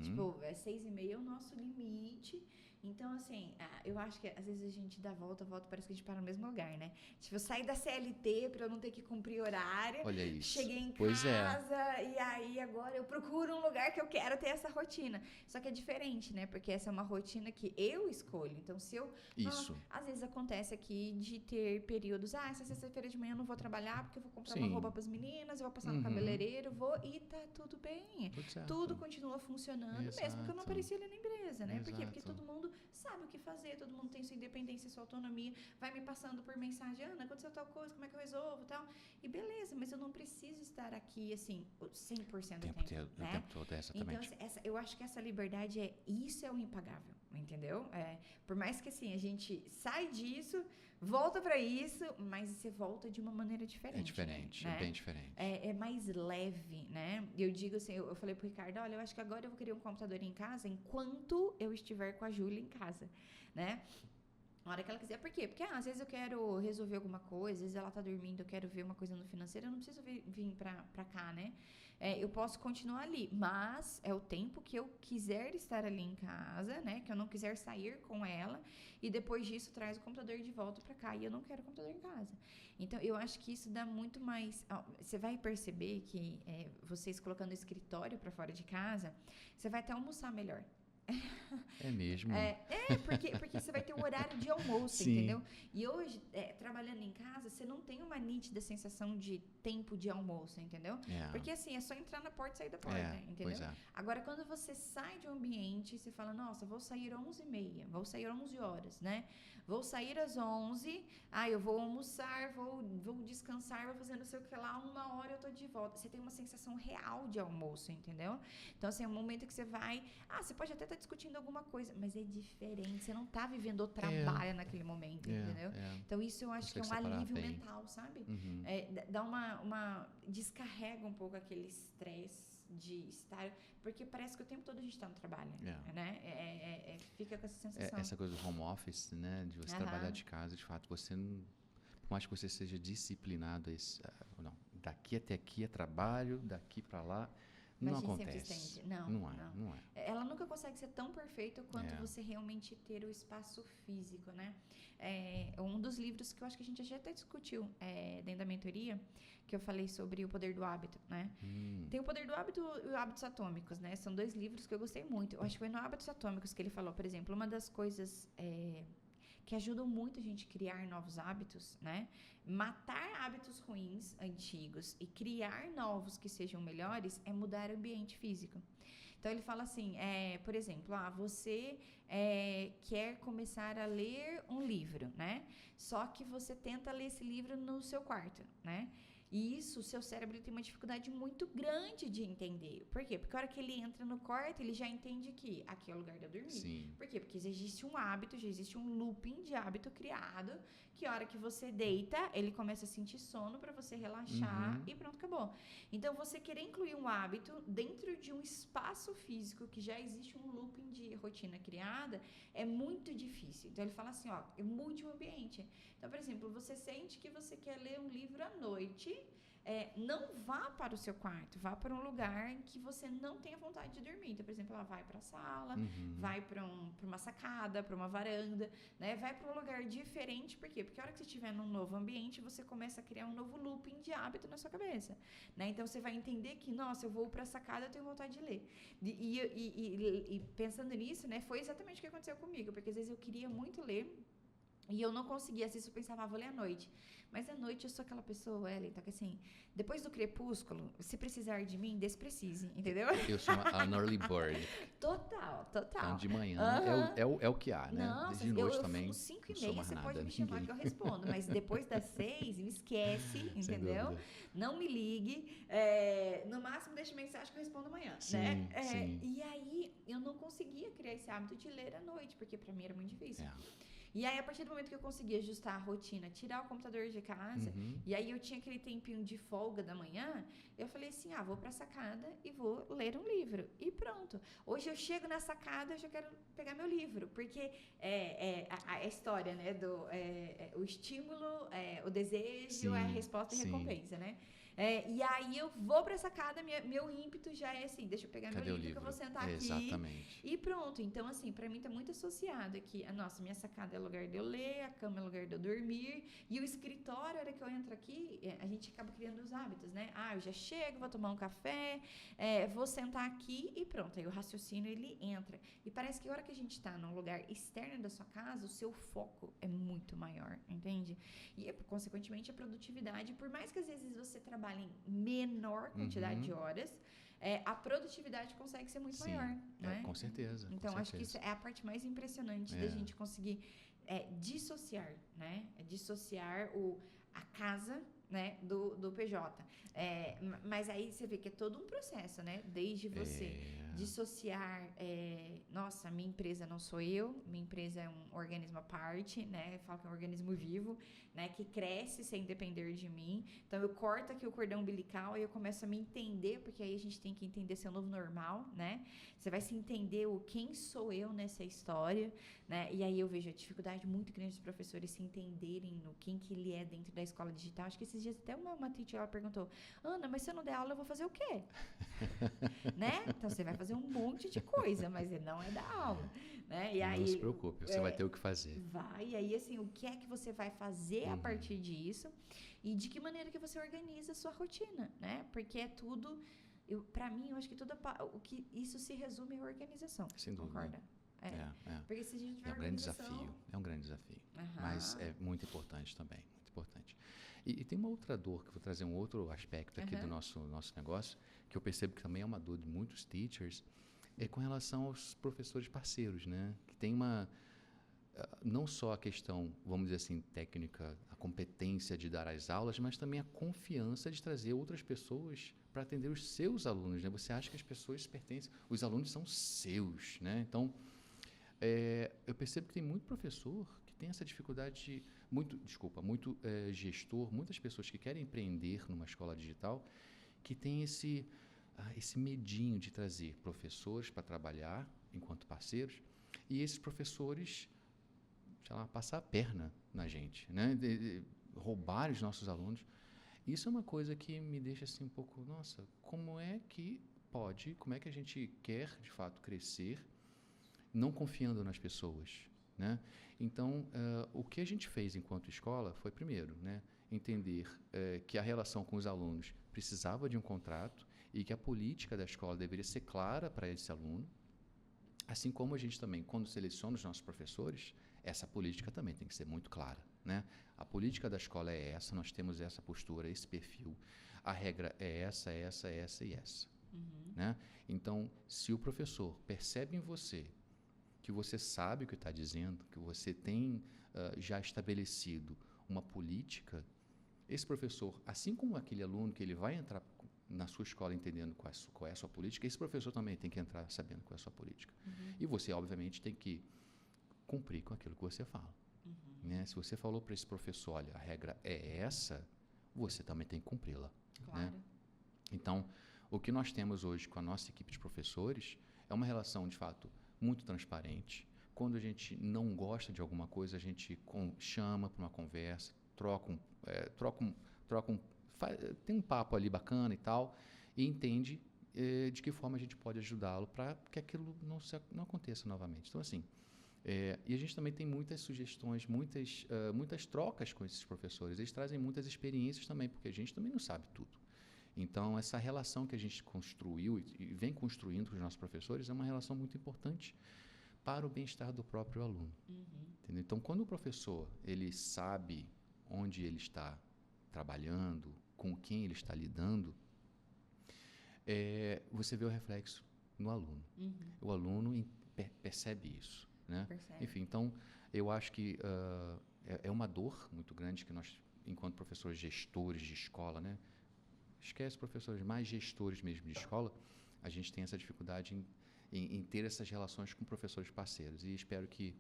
Tipo, 6h30 é o nosso limite. Então, assim, eu acho que às vezes a gente dá volta, parece que a gente para no mesmo lugar, né? Tipo, eu saí da CLT pra eu não ter que cumprir horário.
Olha isso.
Cheguei em casa e aí agora eu procuro um lugar que eu quero ter essa rotina. Só que é diferente, né? Porque essa é uma rotina que eu escolho. Então, se eu...
Isso.
Às vezes acontece aqui de ter períodos, essa sexta-feira de manhã eu não vou trabalhar porque eu vou comprar uma roupa pras meninas, eu vou passar no cabeleireiro, e tá tudo bem. Tudo continua funcionando, mesmo que eu não aparecia ali na empresa, né? Por quê? Porque todo mundo sabe o que fazer, todo mundo tem sua independência, sua autonomia, vai me passando por mensagem, Ana, aconteceu tal coisa, como é que eu resolvo, tal, e beleza, mas eu não preciso estar aqui, assim, 100% do tempo, né?
O tempo todo, exatamente.
Então, eu acho que essa liberdade isso é o impagável, entendeu? Por mais que, assim, a gente sai disso, volta pra isso, mas você volta de uma maneira diferente.
É diferente,
né?
É bem diferente.
É mais leve, né? Eu digo assim, eu falei pro Ricardo, olha, eu acho que agora eu vou querer um computador em casa enquanto eu estiver com a Júlia em casa, né? Na hora que ela quiser. Por quê? Porque às vezes eu quero resolver alguma coisa, às vezes ela tá dormindo, eu quero ver uma coisa no financeiro, eu não preciso vir pra cá, né? Eu posso continuar ali, mas é o tempo que eu quiser estar ali em casa, né? Que eu não quiser sair com ela e depois disso traz o computador de volta pra cá e eu não quero o computador em casa. Então, eu acho que isso dá muito mais... Você vai perceber que vocês colocando o escritório pra fora de casa, você vai até almoçar melhor.
É mesmo?
Porque você vai ter um horário de almoço, entendeu? E hoje, trabalhando em casa, você não tem uma nítida sensação de tempo de almoço, entendeu? Porque assim, é só entrar na porta e sair da porta, entendeu? Agora, quando você sai de um ambiente, você fala, nossa, vou sair 11h30, vou sair 11 horas, né? Vou sair às 11, eu vou almoçar, vou descansar, vou fazer não sei o que lá, 1 hora eu tô de volta. Você tem uma sensação real de almoço, entendeu? Então, assim, é um momento que você vai... você pode até estar discutindo alguma coisa, mas é diferente, você não tá vivendo o trabalho naquele momento, entendeu? Então, isso eu acho que é um alívio mental, sabe? Dá descarrega um pouco aquele estresse de estar... Porque parece que o tempo todo a gente está no trabalho, né? Fica com essa sensação.
Essa coisa do home office, né? De você trabalhar de casa, de fato, você não... Por mais que você seja disciplinado, não, daqui até aqui é trabalho, daqui para lá... Não acontece. Não é.
Ela nunca consegue ser tão perfeita quanto você realmente ter o espaço físico, né? Um dos livros que eu acho que a gente já até discutiu dentro da mentoria, que eu falei sobre o poder do hábito, né? Tem o poder do hábito e Hábitos Atômicos, né? São 2 livros que eu gostei muito. Eu acho que foi no Hábitos Atômicos que ele falou, por exemplo, uma das coisas... que ajudam muito a gente a criar novos hábitos, né? Matar hábitos ruins, antigos, e criar novos que sejam melhores é mudar o ambiente físico. Então, ele fala assim, por exemplo, você quer começar a ler um livro, né? Só que você tenta ler esse livro no seu quarto, né? E isso, o seu cérebro tem uma dificuldade muito grande de entender. Por quê? Porque a hora que ele entra no quarto, ele já entende que aqui é o lugar de eu dormir.
Sim.
Por quê? Porque existe um hábito, já existe um looping de hábito criado, que a hora que você deita, ele começa a sentir sono para você relaxar e pronto, acabou. Então, você querer incluir um hábito dentro de um espaço físico que já existe um looping de rotina criada, é muito difícil. Então, ele fala assim, mude o ambiente. Então, por exemplo, você sente que você quer ler um livro à noite... não vá para o seu quarto, vá para um lugar em que você não tenha vontade de dormir. Então, por exemplo, ela vai para a sala, vai para uma sacada, para uma varanda, né? Vai para um lugar diferente, por quê? Porque a hora que você estiver num novo ambiente, você começa a criar um novo looping de hábito na sua cabeça, né? Então, você vai entender que, nossa, eu vou para a sacada, eu tenho vontade de ler. E pensando nisso, né, foi exatamente o que aconteceu comigo, porque às vezes eu queria muito ler, E eu não conseguia, às vezes eu pensava, vou ler à noite. Mas à noite eu sou aquela pessoa, Wellington, que assim, depois do crepúsculo, se precisar de mim, desprecize, entendeu?
Eu sou an early bird.
Total.
Então, de manhã
Aham.
é o que há, né?
Nossa,
De noite também,
às 5 e
não sou
meia
mais
você pode
nada.
me chamar
Ninguém.
que eu respondo, mas depois das 6, me esquece,
Sem
entendeu?
dúvida.
Não me ligue, no máximo deixe mensagem que eu respondo amanhã, né?
Sim, sim.
E aí eu não conseguia criar esse hábito de ler à noite, porque pra mim era muito difícil.
É.
E aí, a partir do momento que eu consegui ajustar a rotina, tirar o computador de casa,
Uhum.
e aí eu tinha aquele tempinho de folga da manhã, eu falei assim, vou pra sacada e vou ler um livro. E pronto. Hoje eu chego na sacada, eu já quero pegar meu livro, porque a história, né, o estímulo, o desejo, a
Sim,
resposta e a
sim.
recompensa, né? E aí eu vou pra sacada, meu ímpeto já é assim, deixa eu pegar
Cadê
meu
o
livro que eu vou
livro?
sentar aqui.
Exatamente.
E pronto, então assim, pra mim tá muito associado aqui. Nossa, minha sacada é o lugar de eu ler, a cama é o lugar de eu dormir, e o escritório, a hora que eu entro aqui, a gente acaba criando os hábitos, né? Eu já chego, vou tomar um café, vou sentar aqui e pronto, aí o raciocínio ele entra. E parece que a hora que a gente tá num lugar externo da sua casa, o seu foco é muito maior, entende? E consequentemente a produtividade, por mais que às vezes você trabalhe em menor quantidade de horas, a produtividade consegue ser muito
Sim,
maior, né?
com certeza.
Então,
com
acho que isso
certeza.
é a parte mais impressionante da gente conseguir dissociar, né? Dissociar a casa, né, do PJ. Mas aí você vê que é todo um processo, né? Desde você dissociar, nossa, minha empresa não sou eu, minha empresa é um organismo à parte, né? Eu falo que é um organismo vivo, né? Que cresce sem depender de mim. Então, eu corto aqui o cordão umbilical e eu começo a me entender, porque aí a gente tem que entender seu novo normal, né? Você vai se entender quem sou eu nessa história, né? E aí eu vejo a dificuldade muito grande dos professores se entenderem no quem que ele é dentro da escola digital. Acho que esses dias até uma teacher ela perguntou, Ana, mas se eu não der aula, eu vou fazer o quê? Né? Então, você vai fazer um monte de coisa, mas não é dar aula, né? E aí,
não se preocupe, você vai ter o que fazer.
Vai, e aí assim, o que é que você vai fazer a partir disso e de que maneira que você organiza a sua rotina, né? Porque é tudo, pra mim, eu acho que tudo, o que isso se resume à organização.
Sem dúvida.
Concorda? Porque se a gente tiver
É um grande desafio, mas é muito importante também, muito importante. E tem uma outra dor, que eu vou trazer um outro aspecto aqui do nosso negócio, que eu percebo que também é uma dor de muitos teachers, é com relação aos professores parceiros, né? Que tem não só a questão, vamos dizer assim, técnica, a competência de dar as aulas, mas também a confiança de trazer outras pessoas para atender os seus alunos, né? Você acha que as pessoas pertencem, os alunos são seus, né? Então, eu percebo que tem muito professor que tem essa dificuldade, muito gestor, muitas pessoas que querem empreender numa escola digital, que tem esse medinho de trazer professores para trabalhar enquanto parceiros, e esses professores, sei lá, passar a perna na gente, né? Roubar os nossos alunos. Isso é uma coisa que me deixa assim um pouco, nossa, como é que a gente quer de fato crescer não confiando nas pessoas, né? Então, o que a gente fez enquanto escola foi, primeiro, né, entender que a relação com os alunos precisava de um contrato e que a política da escola deveria ser clara para esse aluno, assim como a gente também, quando seleciona os nossos professores, essa política também tem que ser muito clara, né? A política da escola é essa, nós temos essa postura, esse perfil, a regra é essa, essa, essa e essa, né? Então, se o professor percebe em você que você sabe o que está dizendo, que você tem já estabelecido uma política, esse professor, assim como aquele aluno que ele vai entrar na sua escola entendendo qual é a sua política, esse professor também tem que entrar sabendo qual é a sua política. E você, obviamente, tem que cumprir com aquilo que você fala. Né? Se você falou para esse professor, olha, a regra é essa, você também tem que cumpri-la.
Claro.
Né? Então, o que nós temos hoje com a nossa equipe de professores é uma relação, de fato, muito transparente. Quando a gente não gosta de alguma coisa, a gente chama para uma conversa, tem um papo ali bacana e tal, e entende de que forma a gente pode ajudá-lo para que aquilo não aconteça novamente. Então, assim, e a gente também tem muitas sugestões, muitas trocas com esses professores. Eles trazem muitas experiências também, porque a gente também não sabe tudo. Então, essa relação que a gente construiu e vem construindo com os nossos professores é uma relação muito importante para o bem-estar do próprio aluno. Entendeu? Então, quando o professor ele sabe onde ele está trabalhando, com quem ele está lidando, você vê o reflexo no aluno. O aluno percebe isso, né?
Percebe.
Enfim, então, eu acho que é uma dor muito grande que nós, enquanto professores gestores de escola, né? Esquece professores, mais gestores mesmo de escola, a gente tem essa dificuldade em ter essas relações com professores parceiros. E espero que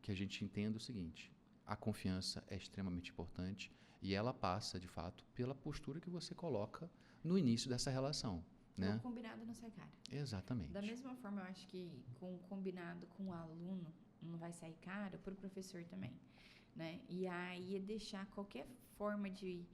a gente entenda o seguinte: a confiança é extremamente importante e ela passa, de fato, pela postura que você coloca no início dessa relação. Né?
O combinado não sai caro.
Exatamente.
Da mesma forma, eu acho que com o combinado com o aluno não vai sair caro, para o professor também. Né? E aí é deixar qualquer forma de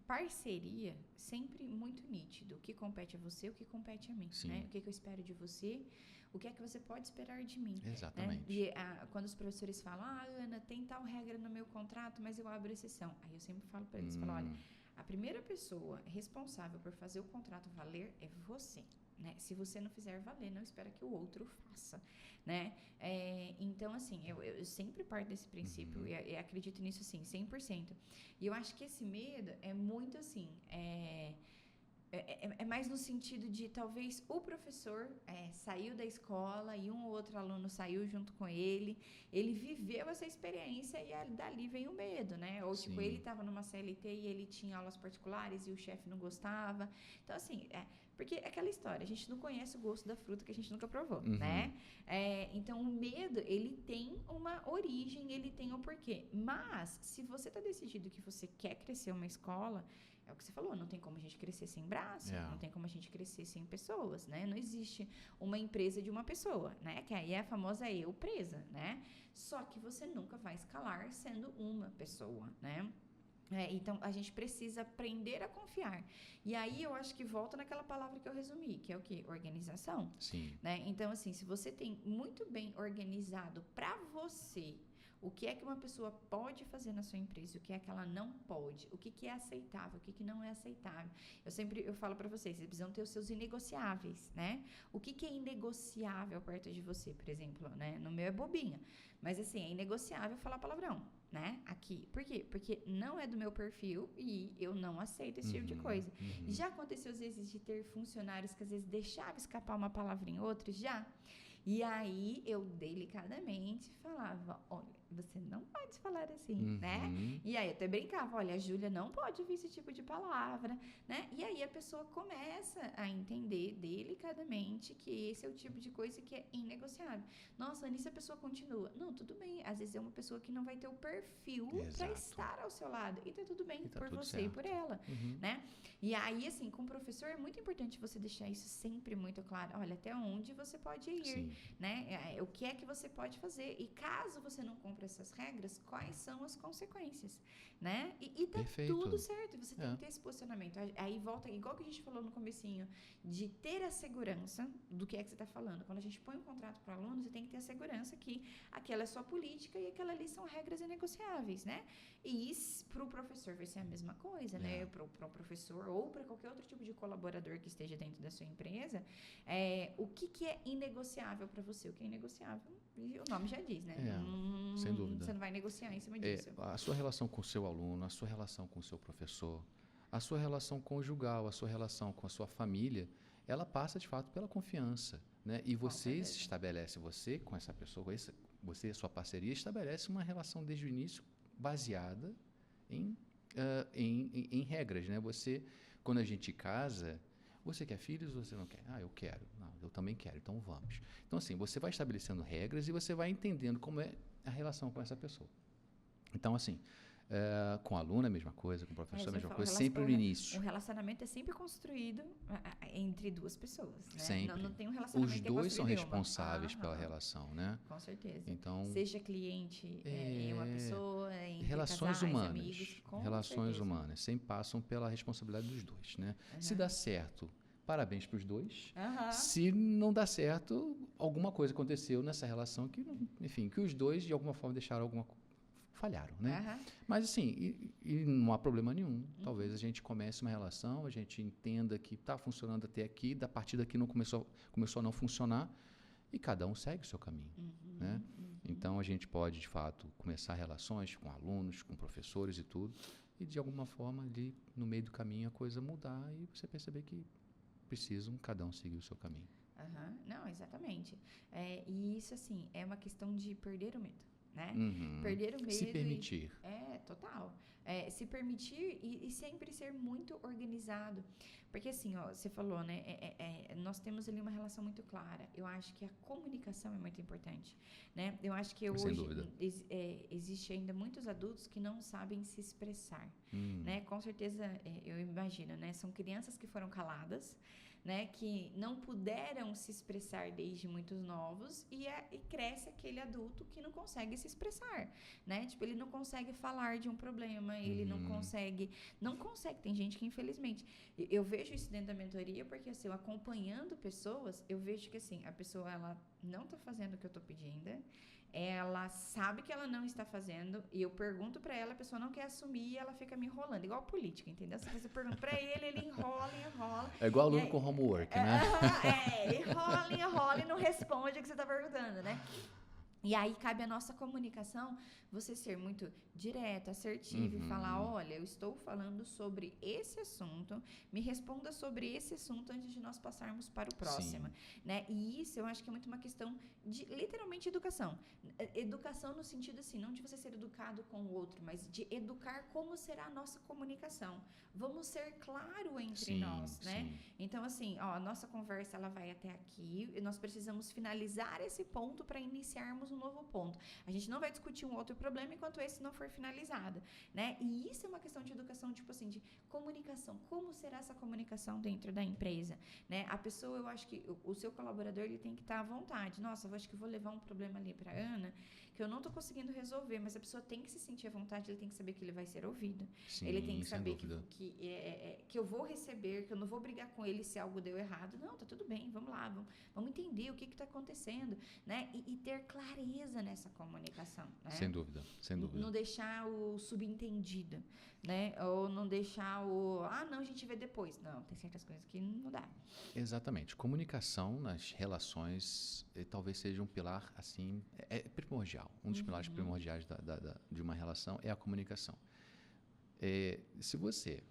parceria sempre muito nítido. O que compete a você, o que compete a mim. Né? O que eu espero de você, o que é que você pode esperar de mim.
Exatamente.
Né? E quando os professores falam, Ana, tem tal regra no meu contrato, mas eu abro exceção. Aí eu sempre falo para eles, falo, olha, a primeira pessoa responsável por fazer o contrato valer é você. Né? Se você não fizer valer, não espera que o outro faça. Né? Então, assim, eu sempre parto desse princípio e acredito nisso, assim, 100%. E eu acho que esse medo é muito, assim, é mais no sentido de talvez o professor saiu da escola e um ou outro aluno saiu junto com ele viveu essa experiência e dali vem o medo, né? Ou tipo, ele estava numa CLT e ele tinha aulas particulares e o chefe não gostava. Então, assim, porque é aquela história, a gente não conhece o gosto da fruta que a gente nunca provou, né? Então, o medo, ele tem uma origem, ele tem um porquê. Mas, se você está decidido que você quer crescer uma escola, é o que você falou, não tem como a gente crescer sem braço, não tem como a gente crescer sem pessoas, né? Não existe uma empresa de uma pessoa, né? Que aí é a famosa eu presa, né? Só que você nunca vai escalar sendo uma pessoa, né? Então, a gente precisa aprender a confiar. E aí, eu acho que volta naquela palavra que eu resumi, que é o quê? Organização.
Sim.
Né? Então, assim, se você tem muito bem organizado para você o que é que uma pessoa pode fazer na sua empresa, o que é que ela não pode, o que é aceitável, o que não é aceitável. Eu falo para vocês precisam ter os seus inegociáveis, né? O que é inegociável perto de você, por exemplo, né? No meu é bobinha, mas assim, é inegociável falar palavrão, né? Aqui. Por quê? Porque não é do meu perfil e eu não aceito esse tipo de coisa. Já aconteceu às vezes de ter funcionários que às vezes deixavam escapar uma palavrinha ou outra, já. E aí eu delicadamente falava, olha, você não pode falar assim, né? E aí eu até brincava, olha, a Júlia não pode ouvir esse tipo de palavra, né? E aí a pessoa começa a entender delicadamente que esse é o tipo de coisa que é inegociável. Nossa, nisso a pessoa continua. Não, tudo bem, às vezes é uma pessoa que não vai ter o perfil para estar ao seu lado. E tá tudo bem por você certo. E por ela, né? E aí, assim, com o professor é muito importante você deixar isso sempre muito claro. Olha, até onde você pode ir, né? O que é que você pode fazer. E caso você não cumpra essas regras, quais são as consequências, né? E tá tudo certo. Você tem que ter esse posicionamento. Aí volta, igual que a gente falou no comecinho, de ter a segurança do que é que você está falando. Quando a gente põe um contrato para o aluno, você tem que ter a segurança que aquela é sua política e aquela ali são regras inegociáveis, né? E para o professor vai ser a mesma coisa, né? Para o professor ou para qualquer outro tipo de colaborador que esteja dentro da sua empresa, o que é inegociável para você? O que é inegociável? O nome já diz, né?
Sem dúvida.
Você não vai negociar em cima disso.
A sua relação com o seu aluno, a sua relação com o seu professor, a sua relação conjugal, a sua relação com a sua família, ela passa, de fato, pela confiança, né? E você estabelece, você com essa pessoa, você e a sua parceria, estabelece uma relação desde o início baseada em regras, né? Quando a gente casa, você quer filhos ou você não quer? Eu quero. Não, eu também quero, então vamos. Então, assim, você vai estabelecendo regras e você vai entendendo como é a relação com essa pessoa. Então, assim, com o aluno é a mesma coisa, com o professor é a mesma coisa, sempre no início.
O relacionamento é sempre construído entre duas pessoas, né?
Sempre.
Não tem um relacionamento
Os dois são responsáveis pela relação, né?
Com certeza.
Então,
seja cliente em uma pessoa, entre
relações
casais,
humanas,
amigos, com
relações
certeza.
humanas sempre passam pela responsabilidade dos dois, né? Se dá certo, parabéns para os dois. Se não dá certo, alguma coisa aconteceu nessa relação que, enfim, que os dois de alguma forma falharam, né? Mas assim, e não há problema nenhum. Talvez a gente comece uma relação, a gente entenda que está funcionando até aqui, da partir daqui não começou a não funcionar, e cada um segue o seu caminho, né? Então, a gente pode, de fato, começar relações com alunos, com professores e tudo, e, de alguma forma, ali, no meio do caminho, a coisa mudar e você perceber que precisam cada um seguir o seu caminho.
Não, exatamente. E isso, assim, é uma questão de perder o medo, né?
Uhum.
Perder o medo.
Se permitir.
Total. Se permitir e sempre ser muito organizado. Porque, assim, ó, você falou, né? Nós temos ali uma relação muito clara. Eu acho que a comunicação é muito importante, né? Eu acho que
Sem
hoje
dúvida.
existe ainda muitos adultos que não sabem se expressar, né? Com certeza, eu imagino, né? São crianças que foram caladas, né, que não puderam se expressar desde muito novos e cresce aquele adulto que não consegue se expressar, né? Tipo, ele não consegue falar de um problema, ele não consegue, tem gente que infelizmente, eu vejo isso dentro da mentoria porque assim, eu acompanhando pessoas, eu vejo que assim, a pessoa ela não tá fazendo o que eu tô pedindo, ela sabe que ela não está fazendo e eu pergunto pra ela, a pessoa não quer assumir e ela fica me enrolando, igual política, entendeu? Se você pergunta pra ele enrola.
É igual aluno com homework, né?
Enrola e não responde o que você tá perguntando, né? E aí cabe a nossa comunicação, você ser muito direto, assertivo e falar, olha, eu estou falando sobre esse assunto, me responda sobre esse assunto antes de nós passarmos para o próximo, né? E isso eu acho que é muito uma questão de, literalmente, educação. Educação no sentido, assim, não de você ser educado com o outro, mas de educar como será a nossa comunicação. Vamos ser claro entre nós, né? Então, assim, ó, a nossa conversa, ela vai até aqui e nós precisamos finalizar esse ponto para iniciarmos um novo ponto. A gente não vai discutir um outro problema enquanto esse não for finalizado, né? E isso é uma questão de educação, tipo assim, de comunicação. Como será essa comunicação dentro da empresa, né? A pessoa, eu acho que o seu colaborador, ele tem que estar à vontade. Nossa, eu acho que eu vou levar um problema ali para Ana, que eu não estou conseguindo resolver, mas a pessoa tem que se sentir à vontade, ele tem que saber que ele vai ser ouvido. Ele tem que saber que eu vou receber, que eu não vou brigar com ele se algo deu errado. Não, tá tudo bem, vamos lá, vamos entender o que está acontecendo, né? E ter clareza nessa comunicação, né?
Sem dúvida.
Não deixar o subentendido, né? Ou não deixar não, a gente vê depois. Não, tem certas coisas que não dá.
Exatamente. Comunicação nas relações talvez seja um pilar, assim, primordial. Um dos pilares primordiais de uma relação é a comunicação. Se você,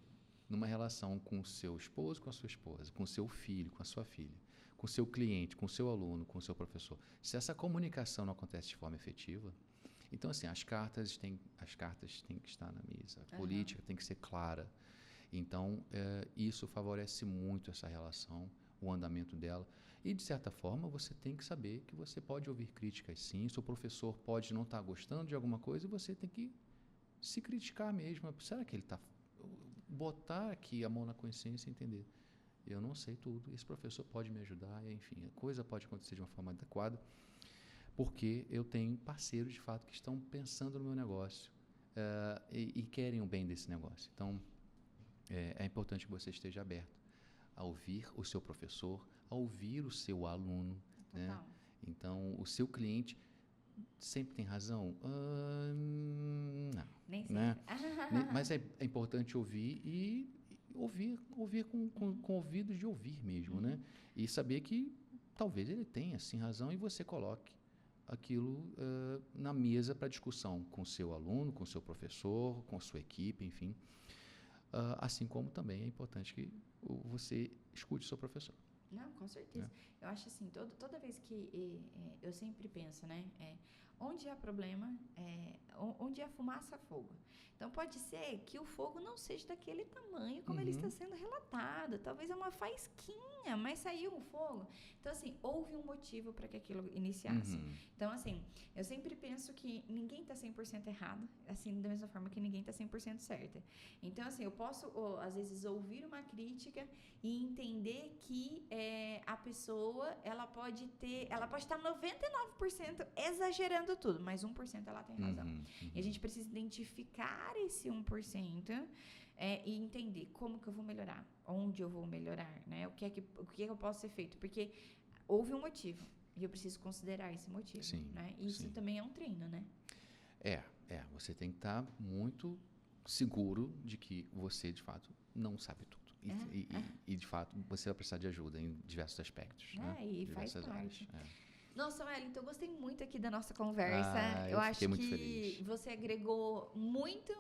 numa relação com o seu esposo, com a sua esposa, com o seu filho, com a sua filha, com o seu cliente, com o seu aluno, com o seu professor, se essa comunicação não acontece de forma efetiva, então, assim, as cartas têm que estar na mesa, a política tem que ser clara. Então, isso favorece muito essa relação, o andamento dela. E, de certa forma, você tem que saber que você pode ouvir críticas, sim. Seu professor pode não estar gostando de alguma coisa e você tem que se criticar mesmo. Será que ele está... Botar aqui a mão na consciência e entender. Eu não sei tudo, esse professor pode me ajudar, enfim, a coisa pode acontecer de uma forma adequada, porque eu tenho parceiros, de fato, que estão pensando no meu negócio e querem o bem desse negócio. Então, é importante que você esteja aberto a ouvir o seu professor, a ouvir o seu aluno, né? Então, o seu cliente sempre tem razão? Não.
Nem sempre.
Né? Mas é importante ouvir e ouvir com ouvidos de ouvir mesmo, né? E saber que talvez ele tenha, sim, razão e você coloque aquilo na mesa para discussão com o seu aluno, com o seu professor, com a sua equipe, enfim. Assim como também é importante que você escute o seu professor.
Não, com certeza. Eu acho assim, toda vez que eu sempre penso, né? Onde há problema, onde há fumaça, há fogo. Então, pode ser que o fogo não seja daquele tamanho como ele está sendo relatado. Talvez é uma faísquinha, mas saiu um fogo. Então, assim, houve um motivo para que aquilo iniciasse. Então, assim, eu sempre penso que ninguém está 100% errado, assim, da mesma forma que ninguém está 100% certa. Então, assim, eu posso, às vezes, ouvir uma crítica e entender que a pessoa, ela pode estar 99% exagerando tudo, mas 1% ela tem razão. E a gente precisa identificar esse 1% e entender como que eu vou melhorar, onde eu vou melhorar, né? O que é que eu posso ser feito, porque houve um motivo e eu preciso considerar esse motivo, né? E isso também é um treino, né?
Você tem que estar muito seguro de que você, de fato, não sabe tudo. E de fato, você vai precisar de ajuda em diversos aspectos, né?
E
diversas
faz parte.
áreas.
Nossa, Wellington, eu gostei muito aqui da nossa conversa.
Eu
acho
fiquei muito
que
feliz.
você agregou muito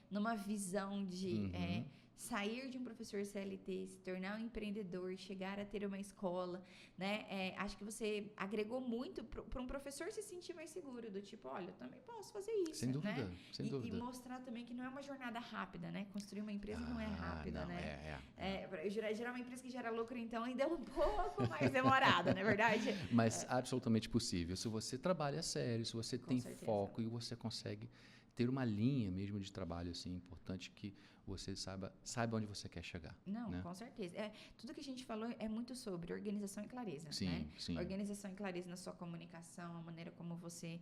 numa visão de
Uhum.
sair de um professor CLT, se tornar um empreendedor, chegar a ter uma escola, né? Acho que você agregou muito para um professor se sentir mais seguro, do tipo, olha, eu também posso fazer isso,
Sem dúvida,
né?
sem dúvida.
E mostrar também que não é uma jornada rápida, né? Construir uma empresa não é rápida,
não,
né?
é.
Gerar uma empresa que gera lucro, então, ainda é um pouco mais demorada, não é verdade?
Mas absolutamente possível. Se você trabalha sério, se você
Com
tem
certeza.
foco e você consegue ter uma linha mesmo de trabalho assim importante que você saiba onde você quer chegar.
Não,
né?
com certeza. Tudo que a gente falou é muito sobre organização e clareza,
Sim,
né?
sim.
Organização e clareza na sua comunicação, a maneira como você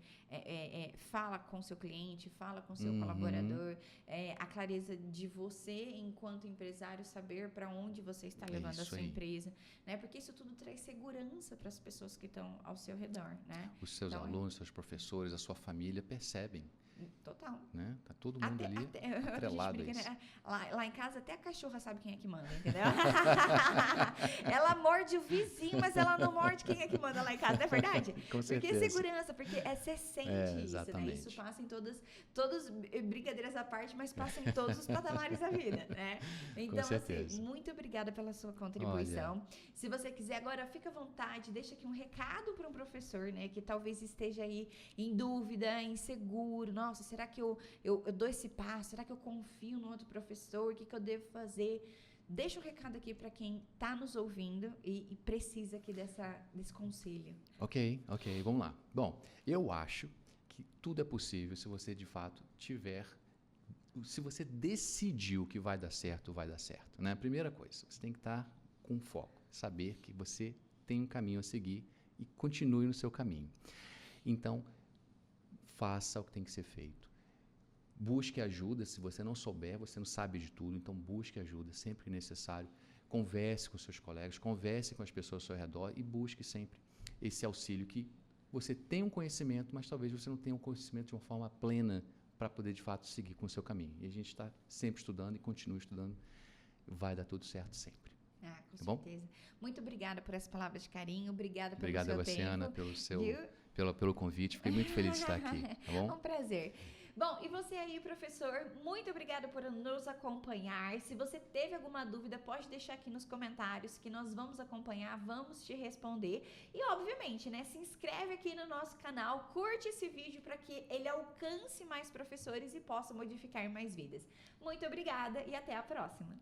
fala com seu cliente, fala com seu colaborador, a clareza de você, enquanto empresário, saber para onde você está levando a sua empresa, né? Porque isso tudo traz segurança para as pessoas que estão ao seu redor, né?
Os seus alunos, seus professores, a sua família percebem.
Total.
Né? Tá todo mundo ali atrelado a isso.
Né? Lá em casa até a cachorra sabe quem é que manda, entendeu? Ela morde o vizinho, mas ela não morde quem é que manda lá em casa, não é verdade?
Com certeza.
Porque segurança, porque você sente isso, né? Isso
Exatamente.
passa em todas brincadeiras à parte, mas passa em todos os patamares da vida, né? Então,
Com certeza.
assim, muito obrigada pela sua contribuição. Se você quiser agora, fica à vontade, deixa aqui um recado para um professor, né? Que talvez esteja aí em dúvida, inseguro. Nossa, será que eu dou esse passo? Será que eu confio no outro professor? O que eu devo fazer? Deixa um recado aqui para quem está nos ouvindo e precisa aqui desse conselho.
Ok, vamos lá. Bom, eu acho que tudo é possível se você de fato se você decidiu que vai dar certo, vai dar certo. Né? Primeira coisa, você tem que estar com foco, saber que você tem um caminho a seguir e continue no seu caminho. Então, faça o que tem que ser feito. Busque ajuda, se você não souber, você não sabe de tudo, então busque ajuda sempre que necessário. Converse com seus colegas, converse com as pessoas ao seu redor e busque sempre esse auxílio que você tem um conhecimento, mas talvez você não tenha um conhecimento de uma forma plena para poder, de fato, seguir com o seu caminho. E a gente está sempre estudando e continua estudando. Vai dar tudo certo sempre.
Com certeza. Muito obrigada por as palavras de carinho, obrigada pelo seu tempo.
Obrigada, Luciana, pelo convite. Fiquei muito feliz de estar aqui, tá bom?
Um prazer. Bom, e você aí, professor, muito obrigada por nos acompanhar. Se você teve alguma dúvida, pode deixar aqui nos comentários que nós vamos acompanhar, vamos te responder. E, obviamente, né, se inscreve aqui no nosso canal, curte esse vídeo para que ele alcance mais professores e possa modificar mais vidas. Muito obrigada e até a próxima!